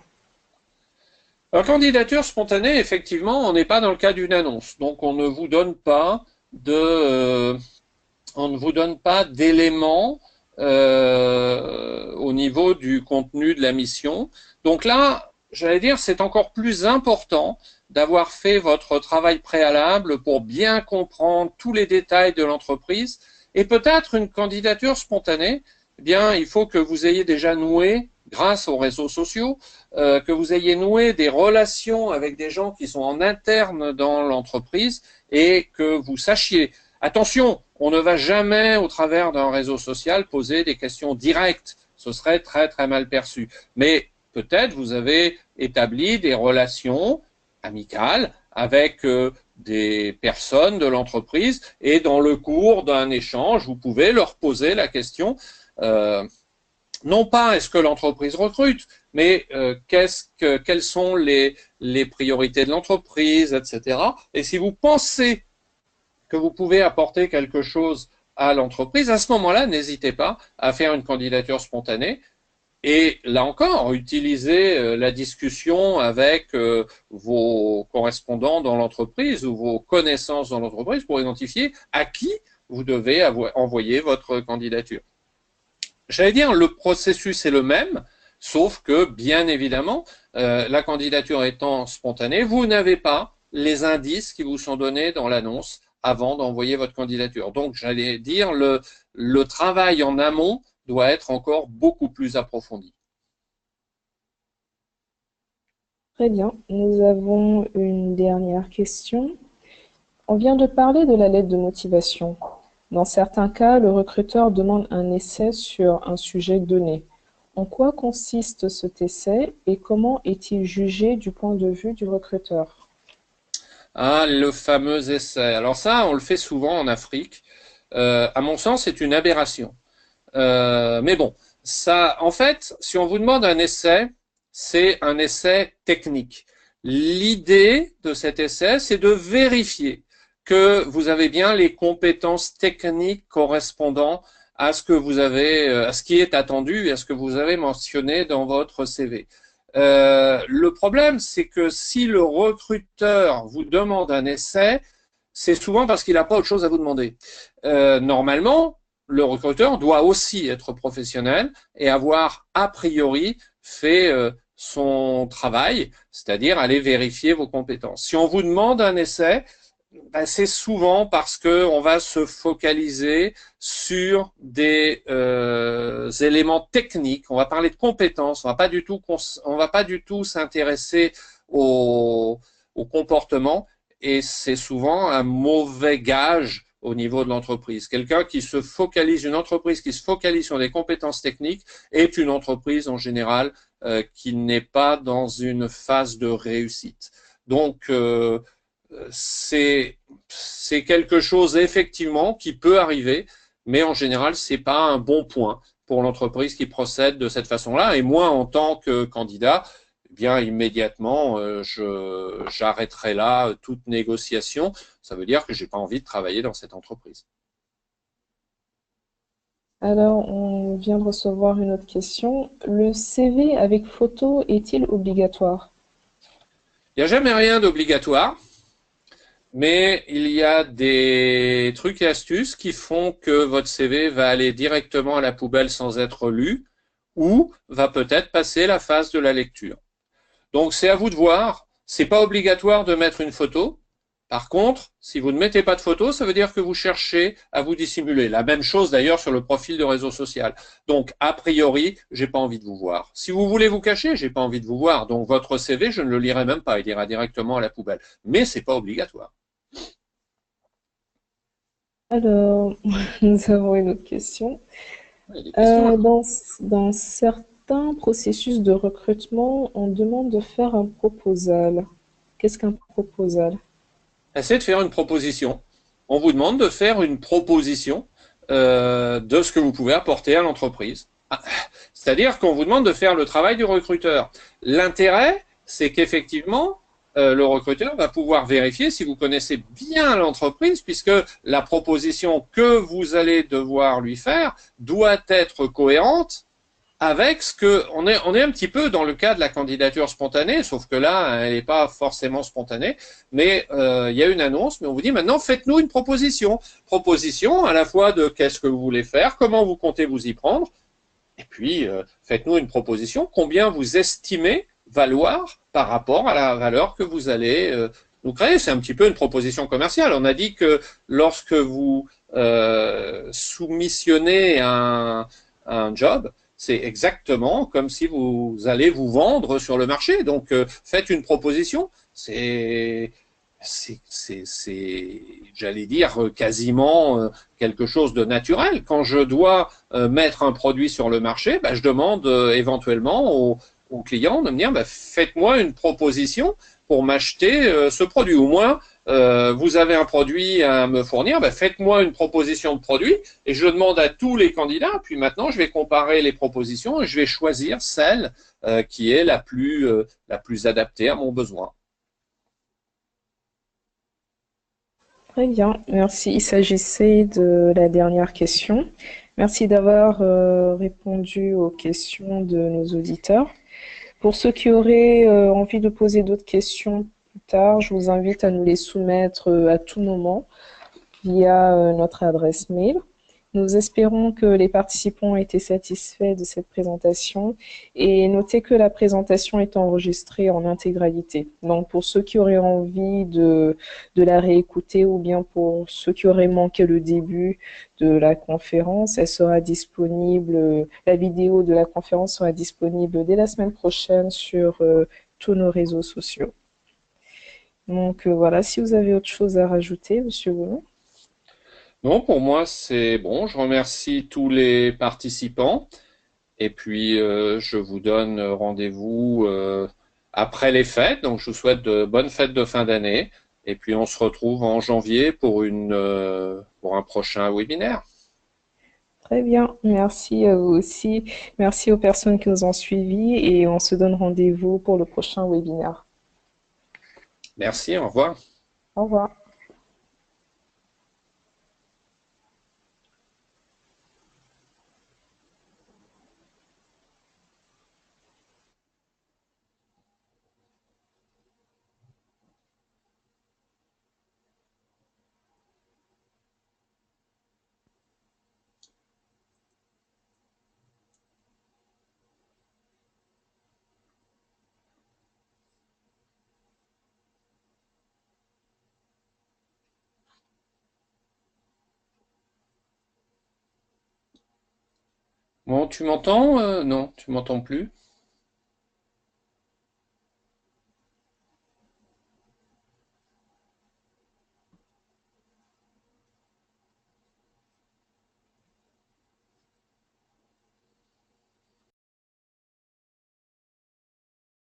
Alors, candidature spontanée, effectivement, on n'est pas dans le cas d'une annonce. Donc, on ne vous donne pas d'éléments au niveau du contenu de la mission. Donc là, j'allais dire, c'est encore plus important d'avoir fait votre travail préalable pour bien comprendre tous les détails de l'entreprise. Et peut-être une candidature spontanée, eh bien, il faut que vous ayez déjà noué grâce aux réseaux sociaux, que vous ayez noué des relations avec des gens qui sont en interne dans l'entreprise et que vous sachiez, attention, on ne va jamais au travers d'un réseau social poser des questions directes, ce serait très très mal perçu. Mais peut-être vous avez établi des relations amicales avec des personnes de l'entreprise et dans le cours d'un échange, vous pouvez leur poser la question non pas est-ce que l'entreprise recrute, mais quelles sont les priorités de l'entreprise, etc. Et si vous pensez que vous pouvez apporter quelque chose à l'entreprise, à ce moment-là, n'hésitez pas à faire une candidature spontanée. Et là encore, utilisez la discussion avec vos correspondants dans l'entreprise ou vos connaissances dans l'entreprise pour identifier à qui vous devez envoyer votre candidature. J'allais dire, le processus est le même, sauf que, bien évidemment, la candidature étant spontanée, vous n'avez pas les indices qui vous sont donnés dans l'annonce avant d'envoyer votre candidature. Donc, j'allais dire, le travail en amont doit être encore beaucoup plus approfondi. Très bien. Nous avons une dernière question. On vient de parler de la lettre de motivation. Dans certains cas, le recruteur demande un essai sur un sujet donné. En quoi consiste cet essai et comment est-il jugé du point de vue du recruteur? Ah, le fameux essai. Alors ça, on le fait souvent en Afrique. À mon sens, c'est une aberration. Mais bon, ça, en fait, si on vous demande un essai, c'est un essai technique. L'idée de cet essai, c'est de vérifier que vous avez bien les compétences techniques correspondant à ce que vous avez, à ce qui est attendu et à ce que vous avez mentionné dans votre CV. Le problème, c'est que si le recruteur vous demande un essai, c'est souvent parce qu'il n'a pas autre chose à vous demander. Normalement, le recruteur doit aussi être professionnel et avoir a priori fait son travail, c'est-à-dire aller vérifier vos compétences. Si on vous demande un essai, ben c'est souvent parce que on va se focaliser sur des éléments techniques. On va parler de compétences. On va pas du tout s'intéresser au comportement. Et c'est souvent un mauvais gage au niveau de l'entreprise. Quelqu'un qui se focalise, une entreprise qui se focalise sur des compétences techniques est une entreprise en général qui n'est pas dans une phase de réussite. Donc c'est quelque chose effectivement qui peut arriver, mais en général c'est pas un bon point pour l'entreprise qui procède de cette façon-là. Et moi, en tant que candidat, eh bien immédiatement j'arrêterai là toute négociation. Ça veut dire que j'ai pas envie de travailler dans cette entreprise. Alors, on vient de recevoir une autre question. Le CV avec photo est-il obligatoire? Il n'y a jamais rien d'obligatoire. Mais il y a des trucs et astuces qui font que votre CV va aller directement à la poubelle sans être lu ou va peut-être passer la phase de la lecture. Donc c'est à vous de voir. C'est pas obligatoire de mettre une photo. Par contre, si vous ne mettez pas de photo, ça veut dire que vous cherchez à vous dissimuler. La même chose d'ailleurs sur le profil de réseau social. Donc a priori, j'ai pas envie de vous voir. Si vous voulez vous cacher, j'ai pas envie de vous voir. Donc votre CV, je ne le lirai même pas. Il ira directement à la poubelle. Mais c'est pas obligatoire. Alors, nous avons une autre question. Il y a des questions là. Dans certains processus de recrutement, on demande de faire un proposal. Qu'est-ce qu'un proposal? Essayez de faire une proposition. On vous demande de faire une proposition de ce que vous pouvez apporter à l'entreprise. C'est-à-dire qu'on vous demande de faire le travail du recruteur. L'intérêt, c'est qu'effectivement, le recruteur va pouvoir vérifier si vous connaissez bien l'entreprise, puisque la proposition que vous allez devoir lui faire doit être cohérente avec ce que on est un petit peu dans le cas de la candidature spontanée, sauf que là, elle n'est pas forcément spontanée, mais il y a une annonce, mais on vous dit maintenant faites-nous une proposition. Proposition à la fois de qu'est-ce que vous voulez faire, comment vous comptez vous y prendre, et puis faites-nous une proposition, combien vous estimez valoir par rapport à la valeur que vous allez nous créer. C'est un petit peu une proposition commerciale. On a dit que lorsque vous soumissionnez un job, c'est exactement comme si vous allez vous vendre sur le marché. Donc, faites une proposition. C'est, j'allais dire, quasiment quelque chose de naturel. Quand je dois mettre un produit sur le marché, ben, je demande éventuellement aux clients de me dire, ben, faites-moi une proposition pour m'acheter ce produit. Ou moins, vous avez un produit à me fournir, ben, faites-moi une proposition de produit et je le demande à tous les candidats. Puis maintenant, je vais comparer les propositions et je vais choisir celle qui est la plus adaptée à mon besoin. Très bien, merci. Il s'agissait de la dernière question. Merci d'avoir répondu aux questions de nos auditeurs. Pour ceux qui auraient envie de poser d'autres questions plus tard, je vous invite à nous les soumettre à tout moment via notre adresse mail. Nous espérons que les participants ont été satisfaits de cette présentation et notez que la présentation est enregistrée en intégralité. Donc pour ceux qui auraient envie de la réécouter ou bien pour ceux qui auraient manqué le début de la conférence, elle sera disponible, la vidéo de la conférence sera disponible dès la semaine prochaine sur tous nos réseaux sociaux. Donc voilà, si vous avez autre chose à rajouter, Monsieur Boulon. Non, pour moi, c'est bon. Je remercie tous les participants et puis je vous donne rendez-vous après les fêtes. Donc, je vous souhaite de bonnes fêtes de fin d'année et puis on se retrouve en janvier pour un prochain webinaire. Très bien, merci à vous aussi. Merci aux personnes qui nous ont suivis et on se donne rendez-vous pour le prochain webinaire. Merci, au revoir. Au revoir. Bon, tu m'entends? Non, tu m'entends plus?